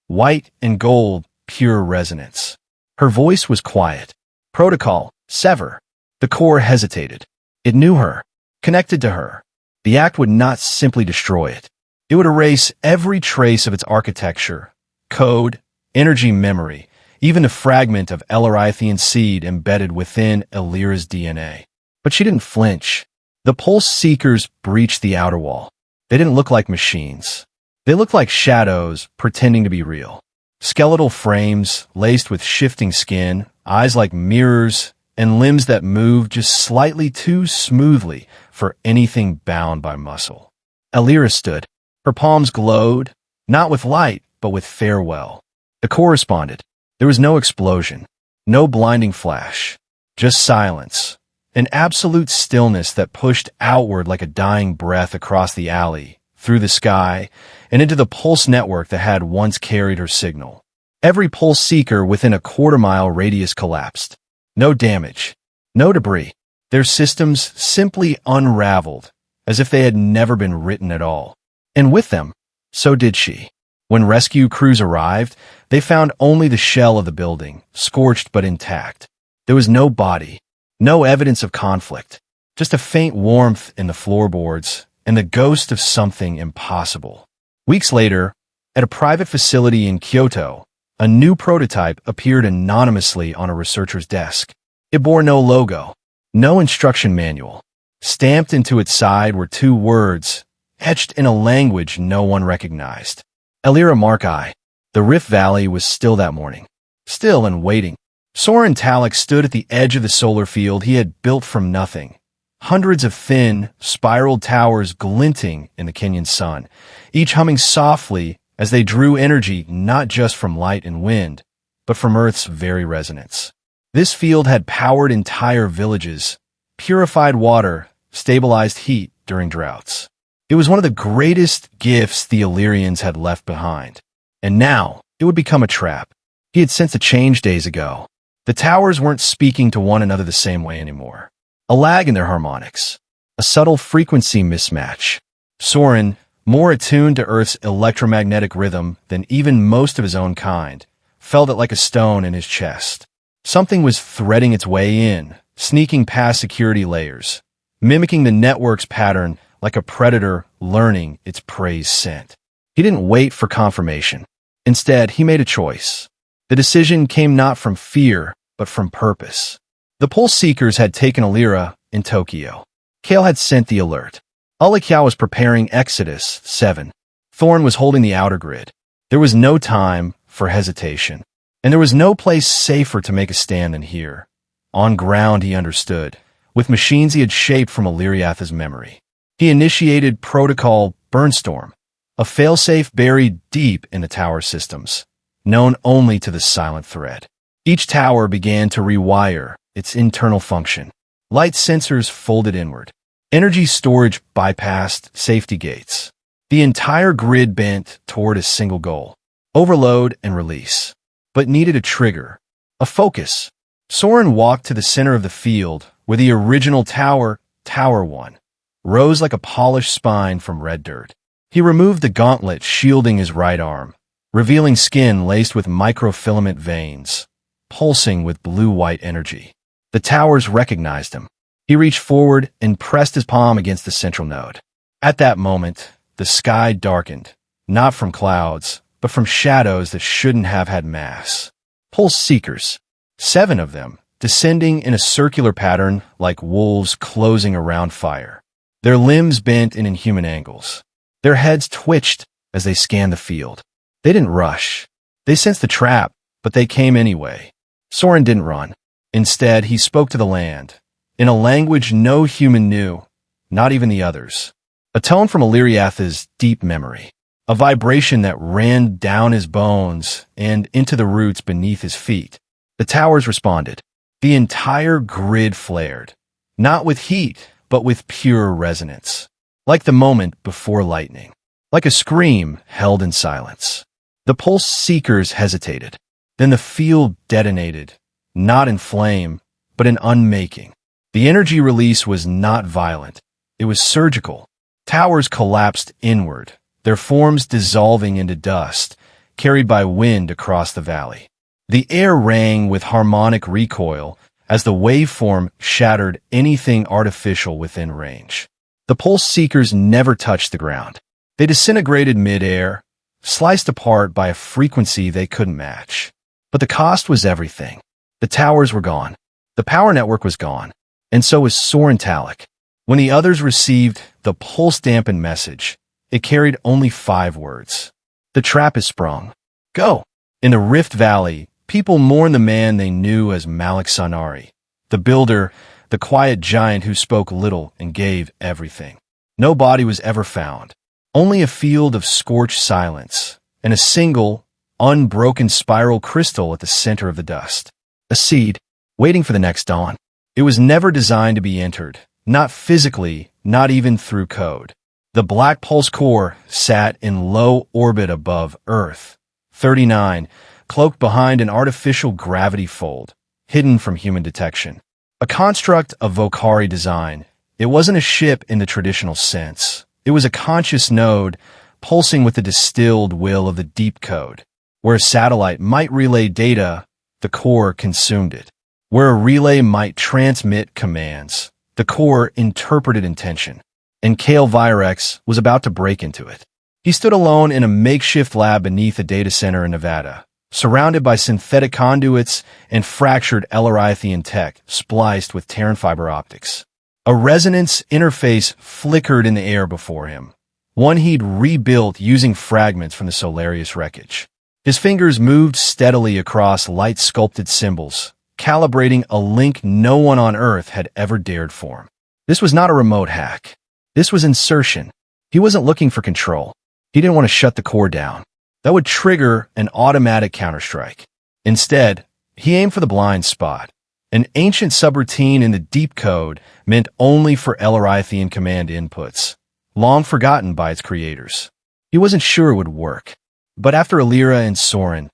white and gold, pure resonance. Her voice was quiet. Protocol, sever. The core hesitated. It knew her, connected to her. The act would not simply destroy it. It would erase every trace of its architecture, code, energy memory, even a fragment of Ellerithian seed embedded within Alira's DNA. But she didn't flinch. The pulse seekers breached the outer wall. They didn't look like machines. They looked like shadows pretending to be real. Skeletal frames laced with shifting skin, eyes like mirrors, and limbs that moved just slightly too smoothly for anything bound by muscle. Alira stood. Her palms glowed, not with light, but with farewell. The core responded. There was no explosion, no blinding flash, just silence, an absolute stillness that pushed outward like a dying breath across the alley, through the sky, and into the pulse network that had once carried her signal. Every pulse seeker within a quarter-mile radius collapsed. No damage, no debris. Their systems simply unraveled, as if they had never been written at all. And with them, so did she. When rescue crews arrived, they found only the shell of the building, scorched but intact. There was no body, no evidence of conflict, just a faint warmth in the floorboards and the ghost of something impossible. Weeks later, at a private facility in Kyoto, a new prototype appeared anonymously on a researcher's desk. It bore no logo, no instruction manual. Stamped into its side were 2 words, etched in a language no one recognized. Alira Markai. The Rift Valley was still that morning. Still and waiting. Soren Talik stood at the edge of the solar field he had built from nothing. Hundreds of thin, spiraled towers glinting in the Kenyan sun, each humming softly as they drew energy not just from light and wind, but from Earth's very resonance. This field had powered entire villages, purified water, stabilized heat during droughts. It was one of the greatest gifts the Illyrians had left behind. And now, it would become a trap. He had sensed a change days ago. The towers weren't speaking to one another the same way anymore. A lag in their harmonics. A subtle frequency mismatch. Soren, more attuned to Earth's electromagnetic rhythm than even most of his own kind, felt it like a stone in his chest. Something was threading its way in, sneaking past security layers, mimicking the network's pattern like a predator learning its prey's scent. He didn't wait for confirmation. Instead, he made a choice. The decision came not from fear, but from purpose. The Pulse Seekers had taken Alira in Tokyo. Kale had sent the alert. Alikya was preparing Exodus 7. Thorn was holding the outer grid. There was no time for hesitation. And there was no place safer to make a stand than here. On ground, he understood, with machines he had shaped from Aliriath's memory. He initiated Protocol Burnstorm, a failsafe buried deep in the tower systems, known only to the silent thread. Each tower began to rewire its internal function. Light sensors folded inward. Energy storage bypassed safety gates. The entire grid bent toward a single goal: overload and release. But needed a trigger, a focus. Soren walked to the center of the field, where the original tower, Tower 1, rose like a polished spine from red dirt. He removed the gauntlet shielding his right arm, revealing skin laced with microfilament veins, pulsing with blue-white energy. The towers recognized him. He reached forward and pressed his palm against the central node. At that moment, the sky darkened, not from clouds, but from shadows that shouldn't have had mass. Pulse Seekers, 7 of them, descending in a circular pattern like wolves closing around fire. Their limbs bent in inhuman angles. Their heads twitched as they scanned the field. They didn't rush. They sensed the trap, but they came anyway. Soren didn't run. Instead, he spoke to the land, in a language no human knew, not even the others. A tone from Aliriath's deep memory. A vibration that ran down his bones and into the roots beneath his feet. The towers responded. The entire grid flared, not with heat, but with pure resonance. Like the moment before lightning. Like a scream held in silence. The Pulse Seekers hesitated. Then the field detonated, not in flame, but in unmaking. The energy release was not violent. It was surgical. Towers collapsed inward, their forms dissolving into dust, carried by wind across the valley. The air rang with harmonic recoil as the waveform shattered anything artificial within range. The Pulse Seekers never touched the ground. They disintegrated mid-air, sliced apart by a frequency they couldn't match. But the cost was everything. The towers were gone. The power network was gone. And so was Soren Talik. When the others received the pulse-dampened message, it carried only 5 words. The trap is sprung. Go! In the Rift Valley, people mourned the man they knew as Malik Sanari, the builder, the quiet giant who spoke little and gave everything. No body was ever found. Only a field of scorched silence, and a single, unbroken spiral crystal at the center of the dust. A seed, waiting for the next dawn. It was never designed to be entered, not physically, not even through code. The Black Pulse core sat in low orbit above Earth, 39, cloaked behind an artificial gravity fold, hidden from human detection. A construct of Vokari design, it wasn't a ship in the traditional sense. It was a conscious node, pulsing with the distilled will of the deep code. Where a satellite might relay data, the core consumed it. Where a relay might transmit commands, the core interpreted intention. And Kale Virex was about to break into it. He stood alone in a makeshift lab beneath a data center in Nevada, surrounded by synthetic conduits and fractured Ellerithian tech spliced with Terran fiber optics. A resonance interface flickered in the air before him, one he'd rebuilt using fragments from the Solarius wreckage. His fingers moved steadily across light-sculpted symbols, calibrating a link no one on Earth had ever dared form. This was not a remote hack. This was insertion. He wasn't looking for control. He didn't want to shut the core down. That would trigger an automatic counterstrike. Instead, he aimed for the blind spot, an ancient subroutine in the deep code meant only for Ellerithian command inputs, long forgotten by its creators. He wasn't sure it would work. But after Alira and Soren,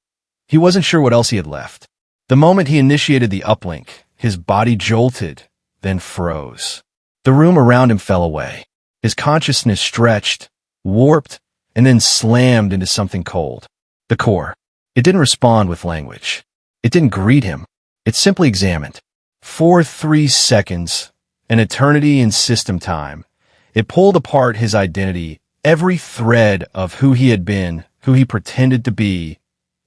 he wasn't sure what else he had left. The moment he initiated the uplink, his body jolted, then froze. The room around him fell away. His consciousness stretched, warped, and then slammed into something cold. The core. It didn't respond with language. It didn't greet him. It simply examined. For 3 seconds, an eternity in system time, it pulled apart his identity, every thread of who he had been, who he pretended to be,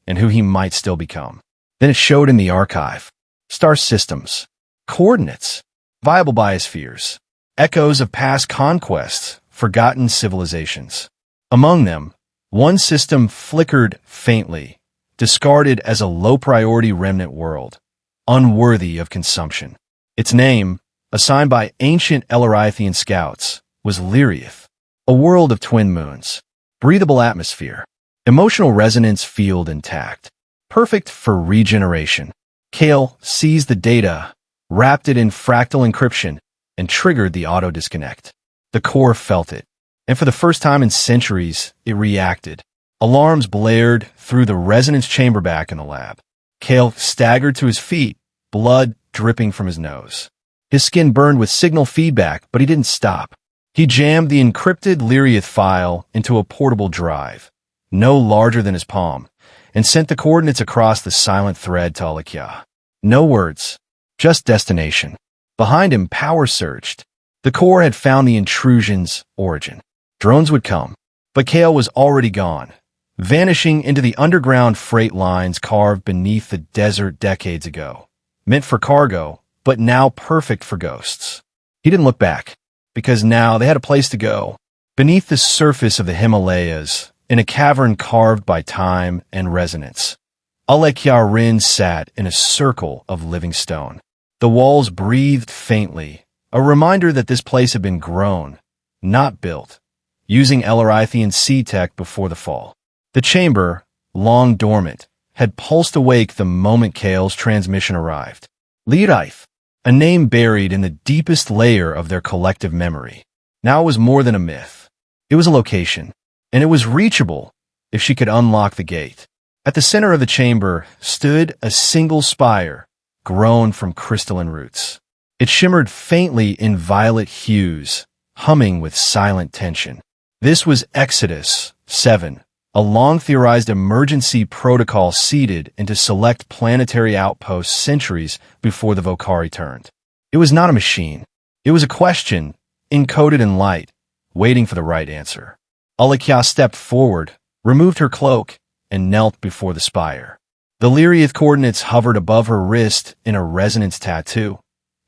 and who he might still become. Then it showed in the archive. Star systems, coordinates, viable biospheres, echoes of past conquests, forgotten civilizations. Among them, one system flickered faintly, discarded as a low-priority remnant world, unworthy of consumption. Its name, assigned by ancient Ellerithian scouts, was Lyriath, a world of twin moons, breathable atmosphere, emotional resonance field intact, perfect for regeneration. Kale seized the data, wrapped it in fractal encryption, and triggered the auto-disconnect. The core felt it, and for the first time in centuries, it reacted. Alarms blared through the resonance chamber back in the lab. Kale staggered to his feet, blood dripping from his nose. His skin burned with signal feedback, but he didn't stop. He jammed the encrypted Lyriath file into a portable drive, no larger than his palm, and sent the coordinates across the silent thread to Alakya. No words, just destination. Behind him, power surged. The core had found the intrusion's origin. Drones would come, but Kale was already gone, vanishing into the underground freight lines carved beneath the desert decades ago. Meant for cargo, but now perfect for ghosts. He didn't look back, because now they had a place to go. Beneath the surface of the Himalayas, in a cavern carved by time and resonance, Alekya Rin sat in a circle of living stone. The walls breathed faintly, a reminder that this place had been grown, not built, using Ellerithian sea tech before the fall. The chamber, long dormant, had pulsed awake the moment Kale's transmission arrived. Lyriath, a name buried in the deepest layer of their collective memory. Now it was more than a myth. It was a location, and it was reachable if she could unlock the gate. At the center of the chamber stood a single spire, grown from crystalline roots. It shimmered faintly in violet hues, humming with silent tension. This was Exodus 7, a long-theorized emergency protocol seeded into select planetary outposts centuries before the Vokari turned. It was not a machine. It was a question, encoded in light, waiting for the right answer. Alakya stepped forward, removed her cloak, and knelt before the spire. The Lyriath coordinates hovered above her wrist in a resonance tattoo,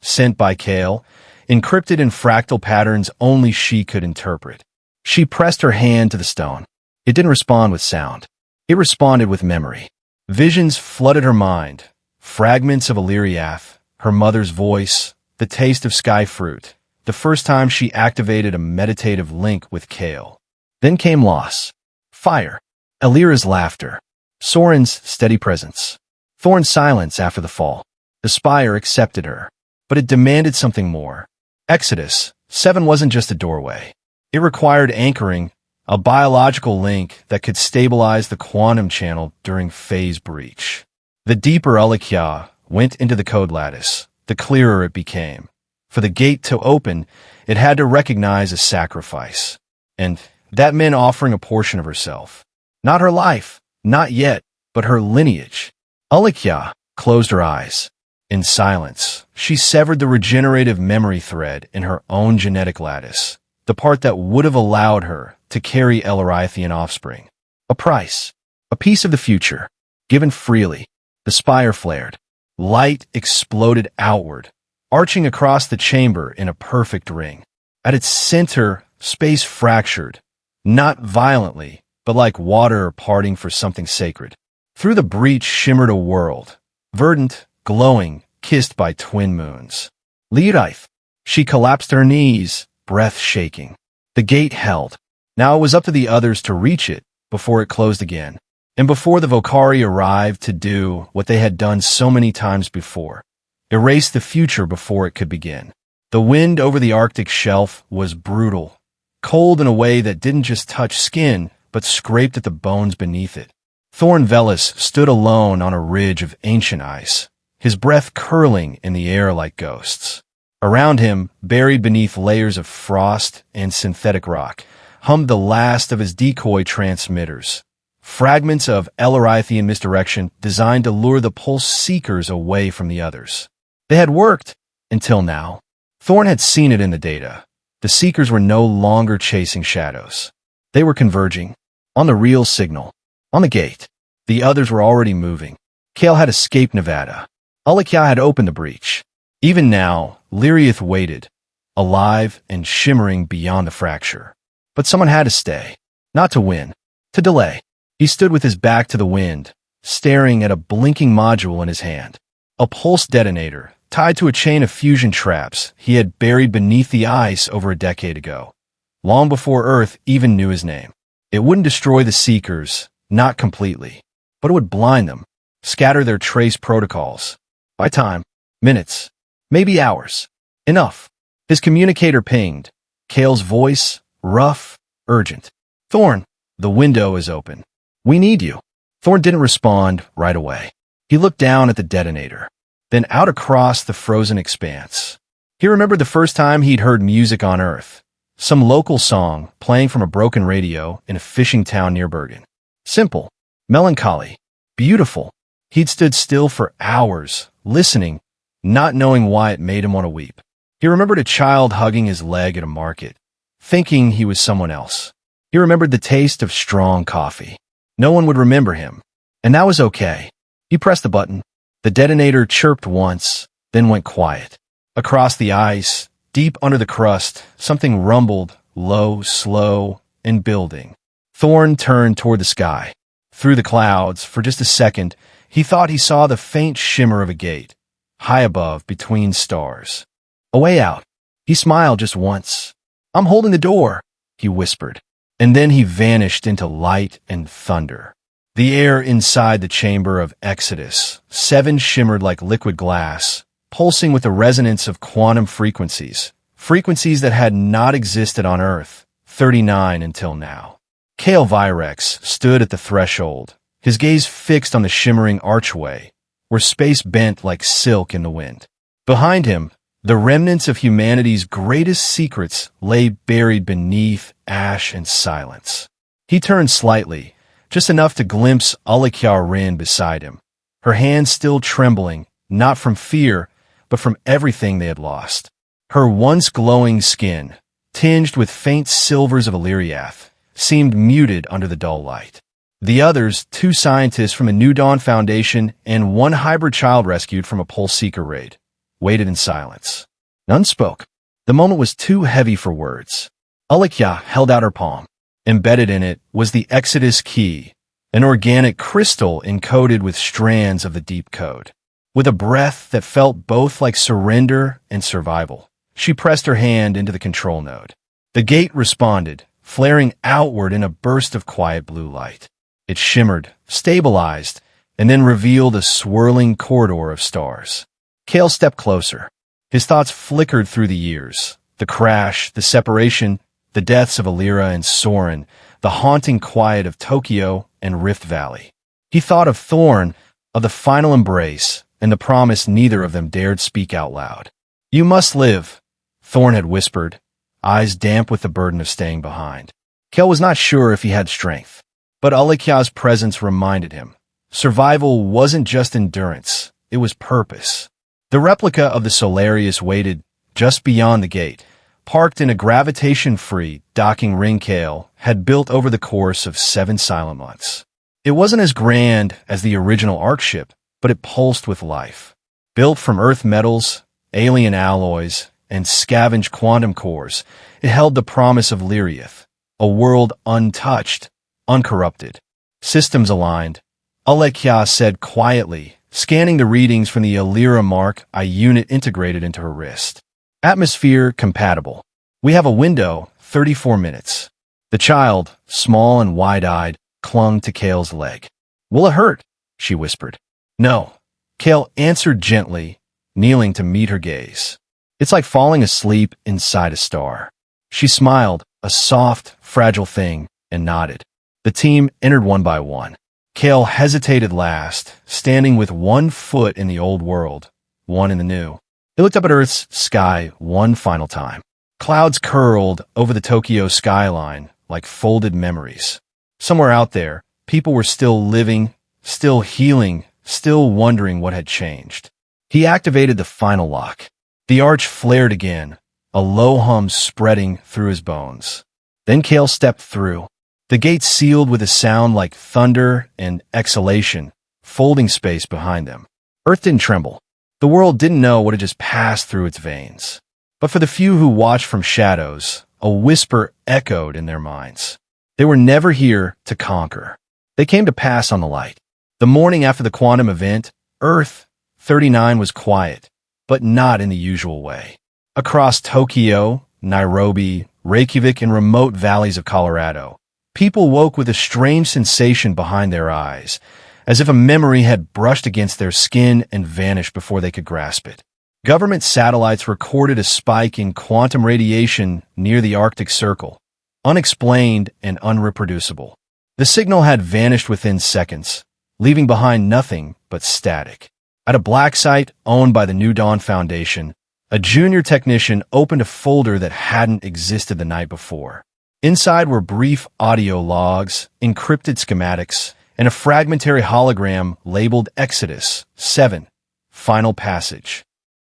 sent by Kale, encrypted in fractal patterns only she could interpret. She pressed her hand to the stone. It didn't respond with sound. It responded with memory. Visions flooded her mind, fragments of Lyriath, her mother's voice, the taste of sky fruit, the first time she activated a meditative link with Kale. Then came loss, fire, Alira's laughter, Soren's steady presence, Thorn's silence after the fall. The spire accepted her, but it demanded something more. Exodus 7 wasn't just a doorway. It required anchoring, a biological link that could stabilize the quantum channel during phase breach. The deeper Alakya went into the code lattice, the clearer it became. For the gate to open, it had to recognize a sacrifice. And that meant offering a portion of herself. Not her life, not yet, but her lineage. Alakya closed her eyes. In silence, she severed the regenerative memory thread in her own genetic lattice, the part that would have allowed her to carry Ellerithian offspring. A price, a piece of the future, given freely. The spire flared. Light exploded outward, arching across the chamber in a perfect ring. At its center, space fractured, not violently, but like water parting for something sacred. Through the breach shimmered a world, verdant, glowing, kissed by twin moons. Lyriath. She collapsed to her knees, breath shaking. The gate held. Now it was up to the others to reach it before it closed again, and before the Vokari arrived to do what they had done so many times before, erase the future before it could begin. The wind over the Arctic shelf was brutal, cold in a way that didn't just touch skin, but scraped at the bones beneath it. Thorn Velis stood alone on a ridge of ancient ice, his breath curling in the air like ghosts. Around him, buried beneath layers of frost and synthetic rock, hummed the last of his decoy transmitters, fragments of Ellerithian misdirection designed to lure the pulse seekers away from the others. They had worked until now. Thorn had seen it in the data. The seekers were no longer chasing shadows. They were converging on the real signal, on the gate. The others were already moving. Kale had escaped Nevada. Alekia had opened the breach. Even now, Lyriath waited, alive and shimmering beyond the fracture. But someone had to stay, not to win, to delay. He stood with his back to the wind, staring at a blinking module in his hand. A pulse detonator, tied to a chain of fusion traps he had buried beneath the ice over a decade ago, long before Earth even knew his name. It wouldn't destroy the Seekers, not completely, but it would blind them, scatter their trace protocols. By time, minutes, maybe hours. Enough. His communicator pinged. Kale's voice, rough, urgent. Thorn, the window is open. We need you. Thorn didn't respond right away. He looked down at the detonator, then out across the frozen expanse. He remembered the first time he'd heard music on Earth. Some local song playing from a broken radio in a fishing town near Bergen. Simple, melancholy, beautiful. He'd stood still for hours, listening, not knowing why it made him want to weep. He remembered a child hugging his leg at a market, thinking he was someone else. He remembered the taste of strong coffee. No one would remember him, and that was okay. He pressed the button. The detonator chirped once, then went quiet. Across the ice, deep under the crust, something rumbled, low, slow, and building. Thorn turned toward the sky. Through the clouds, for just a second, he thought he saw the faint shimmer of a gate, high above, between stars. A way out. He smiled just once. I'm holding the door, he whispered. And then he vanished into light and thunder. The air inside the chamber of Exodus 7 shimmered like liquid glass, pulsing with the resonance of quantum frequencies, frequencies that had not existed on Earth, 39 until now. Kale Virex stood at the threshold, his gaze fixed on the shimmering archway, where space bent like silk in the wind. Behind him, the remnants of humanity's greatest secrets lay buried beneath ash and silence. He turned slightly, just enough to glimpse Alekia Rin beside him, her hands still trembling, not from fear, but from everything they had lost. Her once glowing skin, tinged with faint silvers of Illyriath, seemed muted under the dull light. The others, 2 scientists from a New Dawn Foundation and 1 hybrid child rescued from a Pulse Seeker raid, waited in silence. None spoke. The moment was too heavy for words. Alekia held out her palm. Embedded in it was the Exodus key, an organic crystal encoded with strands of the deep code. With a breath that felt both like surrender and survival, she pressed her hand into the control node. The gate responded, flaring outward in a burst of quiet blue light. It shimmered, stabilized, and then revealed a swirling corridor of stars. Kale stepped closer. His thoughts flickered through the years. The crash, the separation, the deaths of Alira and Soren, the haunting quiet of Tokyo and Rift Valley. He thought of Thorn, of the final embrace, and the promise neither of them dared speak out loud. You must live, Thorn had whispered, eyes damp with the burden of staying behind. Kale was not sure if he had strength, but Alekia's presence reminded him. Survival wasn't just endurance, it was purpose. The replica of the Solarius waited just beyond the gate, parked in a gravitation-free docking ring Kale had built over the course of 7 silent months. It wasn't as grand as the original Ark ship, but it pulsed with life. Built from Earth metals, alien alloys, and scavenged quantum cores, it held the promise of Lyriath, a world untouched, uncorrupted. Systems aligned, Alekia said quietly, scanning the readings from the Alira Mark I unit integrated into her wrist. Atmosphere compatible. We have a window, 34 minutes. The child, small and wide-eyed, clung to Kale's leg. Will it hurt? She whispered. No. Kale answered gently, kneeling to meet her gaze. It's like falling asleep inside a star. She smiled, a soft, fragile thing, and nodded. The team entered one by one. Kale hesitated last, standing with 1 foot in the old world, 1 in the new. He looked up at Earth's sky one final time. Clouds curled over the Tokyo skyline like folded memories. Somewhere out there, People were still living, still healing, still wondering what had changed. He activated the final lock. The arch flared again, a low hum spreading through his bones. Then Kale stepped through. The gate sealed with a sound like thunder and exhalation, folding space behind them. Earth didn't tremble. The world didn't know what had just passed through its veins. But for the few who watched from shadows, a whisper echoed in their minds. They were never here to conquer. They came to pass on the light. The morning after the quantum event, Earth 39 was quiet, but not in the usual way. Across Tokyo, Nairobi, Reykjavik, and remote valleys of Colorado, people woke with a strange sensation behind their eyes, as if a memory had brushed against their skin and vanished before they could grasp it. Government satellites recorded a spike in quantum radiation near the Arctic Circle, unexplained and unreproducible. The signal had vanished within seconds, leaving behind nothing but static. At a black site owned by the New Dawn Foundation, a junior technician opened a folder that hadn't existed the night before. Inside were brief audio logs, encrypted schematics, and a fragmentary hologram labeled Exodus 7, Final Passage.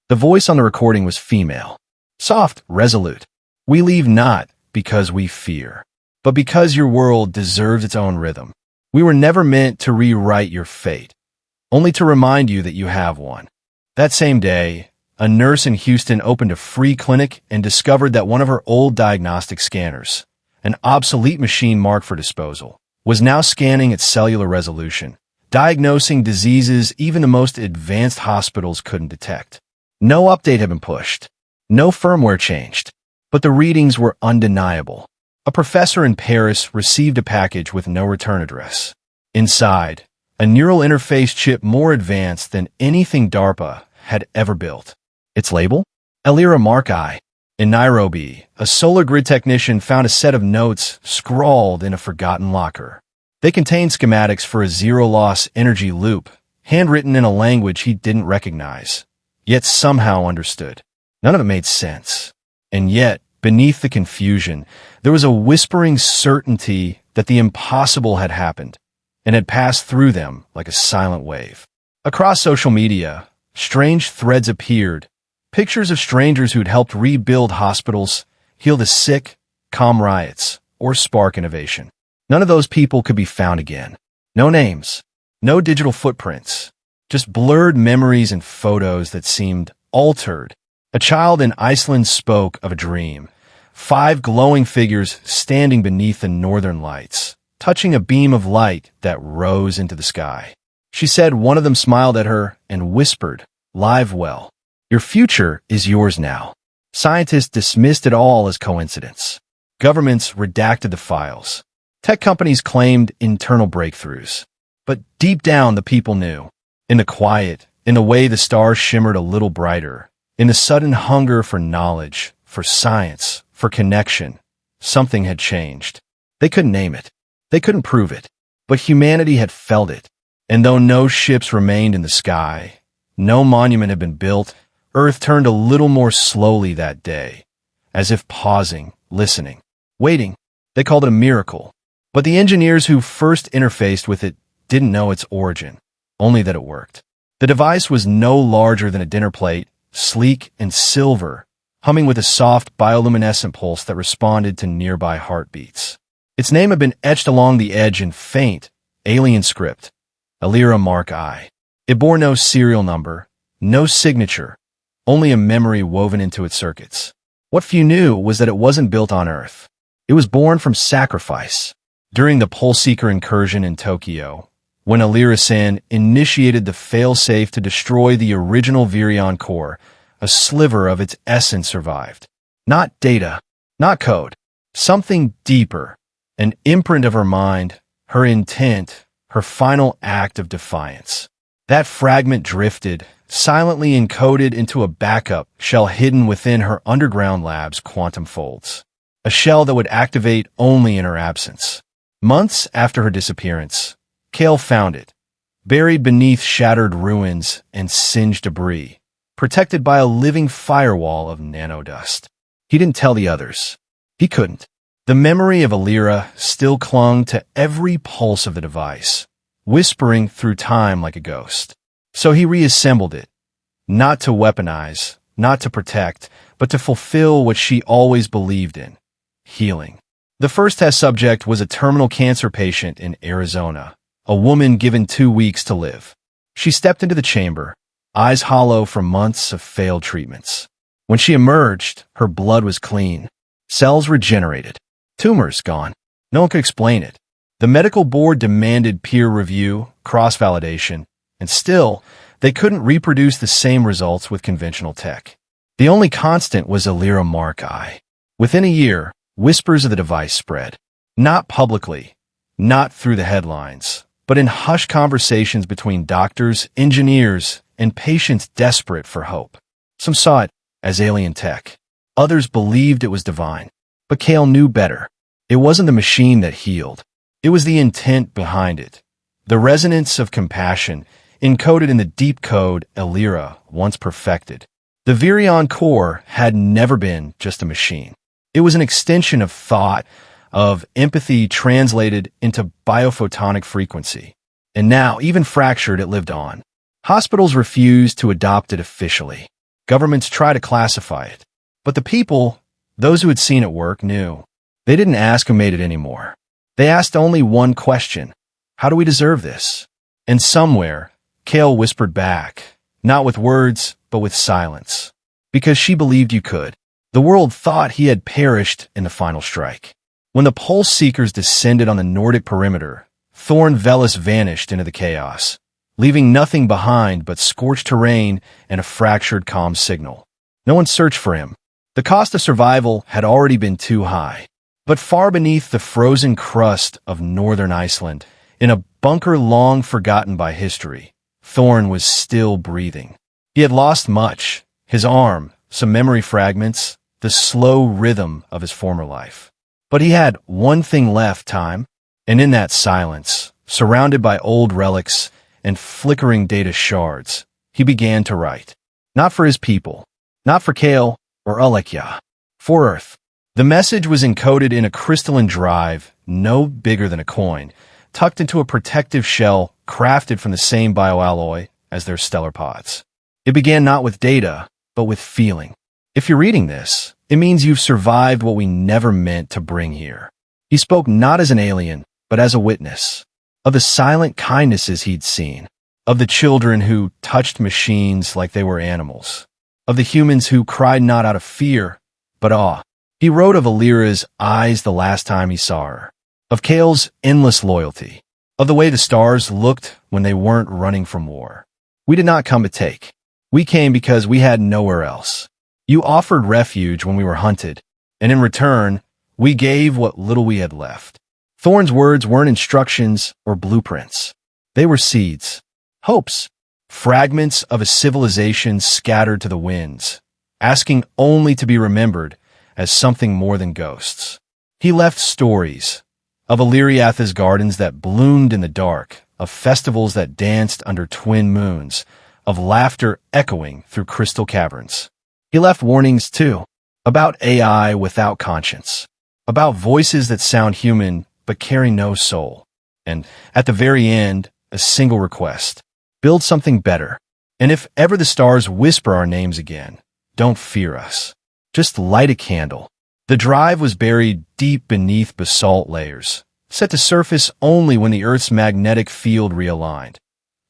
The voice on the recording was female. Soft, resolute. We leave not because we fear, but because your world deserves its own rhythm. We were never meant to rewrite your fate, only to remind you that you have one. That same day, a nurse in Houston opened a free clinic and discovered that one of her old diagnostic scanners, an obsolete machine marked for disposal, was now scanning at cellular resolution, diagnosing diseases even the most advanced hospitals couldn't detect. No update had been pushed. No firmware changed. But the readings were undeniable. A professor in Paris received a package with no return address. Inside, a neural interface chip more advanced than anything DARPA had ever built. Its label? Elira Mark I. In Nairobi, a solar grid technician found a set of notes scrawled in a forgotten locker. They contained schematics for a zero-loss energy loop, handwritten in a language he didn't recognize, yet somehow understood. None of it made sense. And yet, beneath the confusion, there was a whispering certainty that the impossible had happened, and had passed through them like a silent wave. Across social media, strange threads appeared, pictures of strangers who'd helped rebuild hospitals, heal the sick, calm riots, or spark innovation. None of those people could be found again. No names, no digital footprints, just blurred memories and photos that seemed altered. A child in Iceland spoke of a dream. 5 glowing figures standing beneath the northern lights, touching a beam of light that rose into the sky. She said one of them smiled at her and whispered, "Live well. Your future is yours now." Scientists dismissed it all as coincidence. Governments redacted the files. Tech companies claimed internal breakthroughs. But deep down, the people knew. In the quiet, in the way the stars shimmered a little brighter, in the sudden hunger for knowledge, for science, for connection, something had changed. They couldn't name it. They couldn't prove it. But humanity had felt it. And though no ships remained in the sky, no monument had been built, Earth turned a little more slowly that day, as if pausing, listening, waiting. They called it a miracle. But the engineers who first interfaced with it didn't know its origin, only that it worked. The device was no larger than a dinner plate, sleek and silver, humming with a soft bioluminescent pulse that responded to nearby heartbeats. Its name had been etched along the edge in faint, alien script, Elira Mark I. It bore no serial number, no signature, only a memory woven into its circuits. What few knew was that it wasn't built on Earth. It was born from sacrifice. During the Pole-Seeker incursion in Tokyo, when Elira-san initiated the failsafe to destroy the original Virion core, a sliver of its essence survived. Not data, not code, something deeper, an imprint of her mind, her intent, her final act of defiance. That fragment drifted, silently encoded into a backup shell hidden within her underground lab's quantum folds. A shell that would activate only in her absence. Months after her disappearance, Kale found it, buried beneath shattered ruins and singed debris, protected by a living firewall of nanodust. He didn't tell the others. He couldn't. The memory of Alira still clung to every pulse of the device, whispering through time like a ghost. So he reassembled it, not to weaponize, not to protect, but to fulfill what she always believed in: healing. The first test subject was a terminal cancer patient in Arizona, a woman given 2 weeks to live. She stepped into the chamber, eyes hollow from months of failed treatments. When she emerged, her blood was clean, cells regenerated, tumors gone. No one could explain it. The medical board demanded peer review, cross-validation, and still, they couldn't reproduce the same results with conventional tech. The only constant was Alira Mark I. Within a year, whispers of the device spread. Not publicly, not through the headlines, but in hushed conversations between doctors, engineers, and patients desperate for hope. Some saw it as alien tech. Others believed it was divine. But Cale knew better. It wasn't the machine that healed. It was the intent behind it. The resonance of compassion, encoded in the deep code Alira once perfected. The Virion core had never been just a machine. It was an extension of thought, of empathy translated into biophotonic frequency. And now, even fractured, it lived on. Hospitals refused to adopt it officially. Governments tried to classify it. But the people, those who had seen it work, knew. They didn't ask who made it anymore. They asked only one question: how do we deserve this? And somewhere, Cale whispered back, not with words, but with silence. Because she believed you could. The world thought he had perished in the final strike. When the pulse seekers descended on the Nordic perimeter, Thorn Velis vanished into the chaos, leaving nothing behind but scorched terrain and a fractured comm signal. No one searched for him. The cost of survival had already been too high. But far beneath the frozen crust of northern Iceland, in a bunker long forgotten by history, Thorn was still breathing. He had lost much: his arm, some memory fragments, the slow rhythm of his former life. But he had one thing left: time. And in that silence, surrounded by old relics and flickering data shards, he began to write. Not for his people, not for Cale or Alekya, for Earth. The message was encoded in a crystalline drive, no bigger than a coin, tucked into a protective shell crafted from the same bioalloy as their stellar pods. It began not with data, but with feeling. If you're reading this, it means you've survived what we never meant to bring here. He spoke not as an alien, but as a witness. Of the silent kindnesses he'd seen. Of the children who touched machines like they were animals. Of the humans who cried not out of fear, but awe. He wrote of Alira's eyes the last time he saw her. Of Cale's endless loyalty. Of the way the stars looked when they weren't running from war. We did not come to take. We came because we had nowhere else. You offered refuge when we were hunted, and in return, we gave what little we had left. Thorn's words weren't instructions or blueprints. They were seeds, hopes, fragments of a civilization scattered to the winds, asking only to be remembered as something more than ghosts. He left stories of Illyriatha's gardens that bloomed in the dark, of festivals that danced under twin moons, of laughter echoing through crystal caverns. He left warnings, too, about AI without conscience, about voices that sound human but carry no soul. And, at the very end, a single request: build something better. And if ever the stars whisper our names again, don't fear us. Just light a candle. The drive was buried deep beneath basalt layers, set to surface only when the Earth's magnetic field realigned.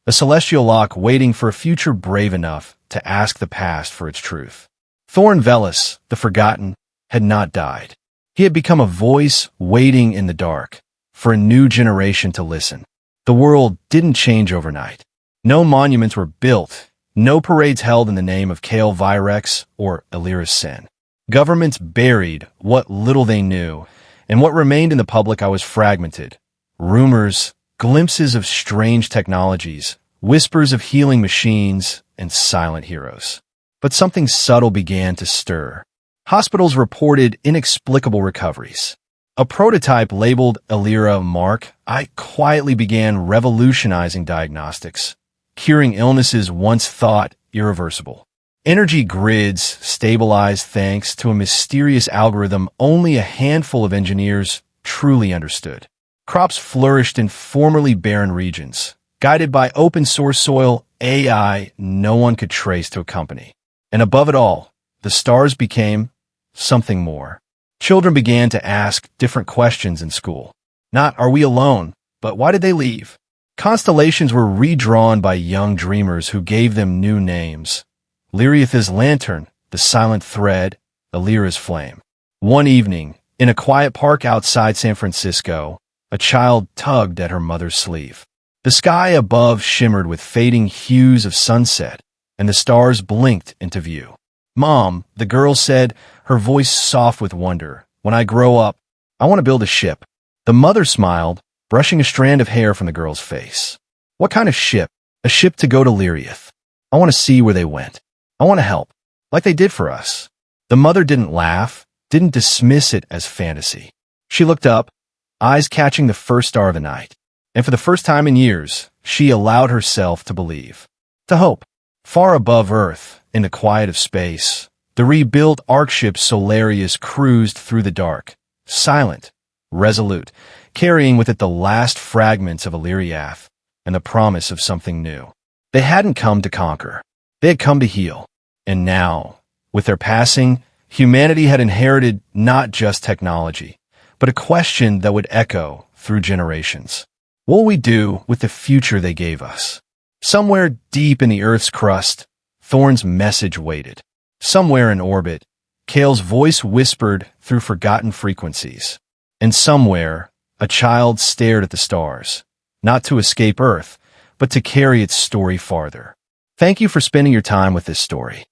A celestial lock waiting for a future brave enough to ask the past for its truth. Thorn Velis, the forgotten, had not died. He had become a voice waiting in the dark for a new generation to listen. The world didn't change overnight. No monuments were built, no parades held in the name of Cale Virex or Alira's sin. Governments buried what little they knew, and what remained in the public eye was fragmented. Rumors, glimpses of strange technologies, whispers of healing machines, and silent heroes. But something subtle began to stir. Hospitals reported inexplicable recoveries. A prototype labeled Alira Mark I quietly began revolutionizing diagnostics, curing illnesses once thought irreversible. Energy grids stabilized thanks to a mysterious algorithm only a handful of engineers truly understood. Crops flourished in formerly barren regions, guided by open-source soil AI no one could trace to a company. And above it all, the stars became something more. Children began to ask different questions in school. Not, are we alone, but why did they leave? Constellations were redrawn by young dreamers who gave them new names. Lyriath's lantern, the silent thread, Alira's flame. One evening, in a quiet park outside San Francisco, a child tugged at her mother's sleeve. The sky above shimmered with fading hues of sunset, and the stars blinked into view. "Mom," the girl said, her voice soft with wonder, "when I grow up, I want to build a ship." The mother smiled, brushing a strand of hair from the girl's face. "What kind of ship?" "A ship to go to Lyriath. I want to see where they went. I want to help, like they did for us." The mother didn't laugh, didn't dismiss it as fantasy. She looked up, eyes catching the first star of the night. And for the first time in years, she allowed herself to believe, to hope. Far above Earth, in the quiet of space, the rebuilt Arcship Solarius cruised through the dark, silent, resolute, carrying with it the last fragments of Illyriath and the promise of something new. They hadn't come to conquer. They had come to heal. And now, with their passing, humanity had inherited not just technology, but a question that would echo through generations. What will we do with the future they gave us? Somewhere deep in the Earth's crust, Thorn's message waited. Somewhere in orbit, Kale's voice whispered through forgotten frequencies. And somewhere, a child stared at the stars, not to escape Earth, but to carry its story farther. Thank you for spending your time with this story.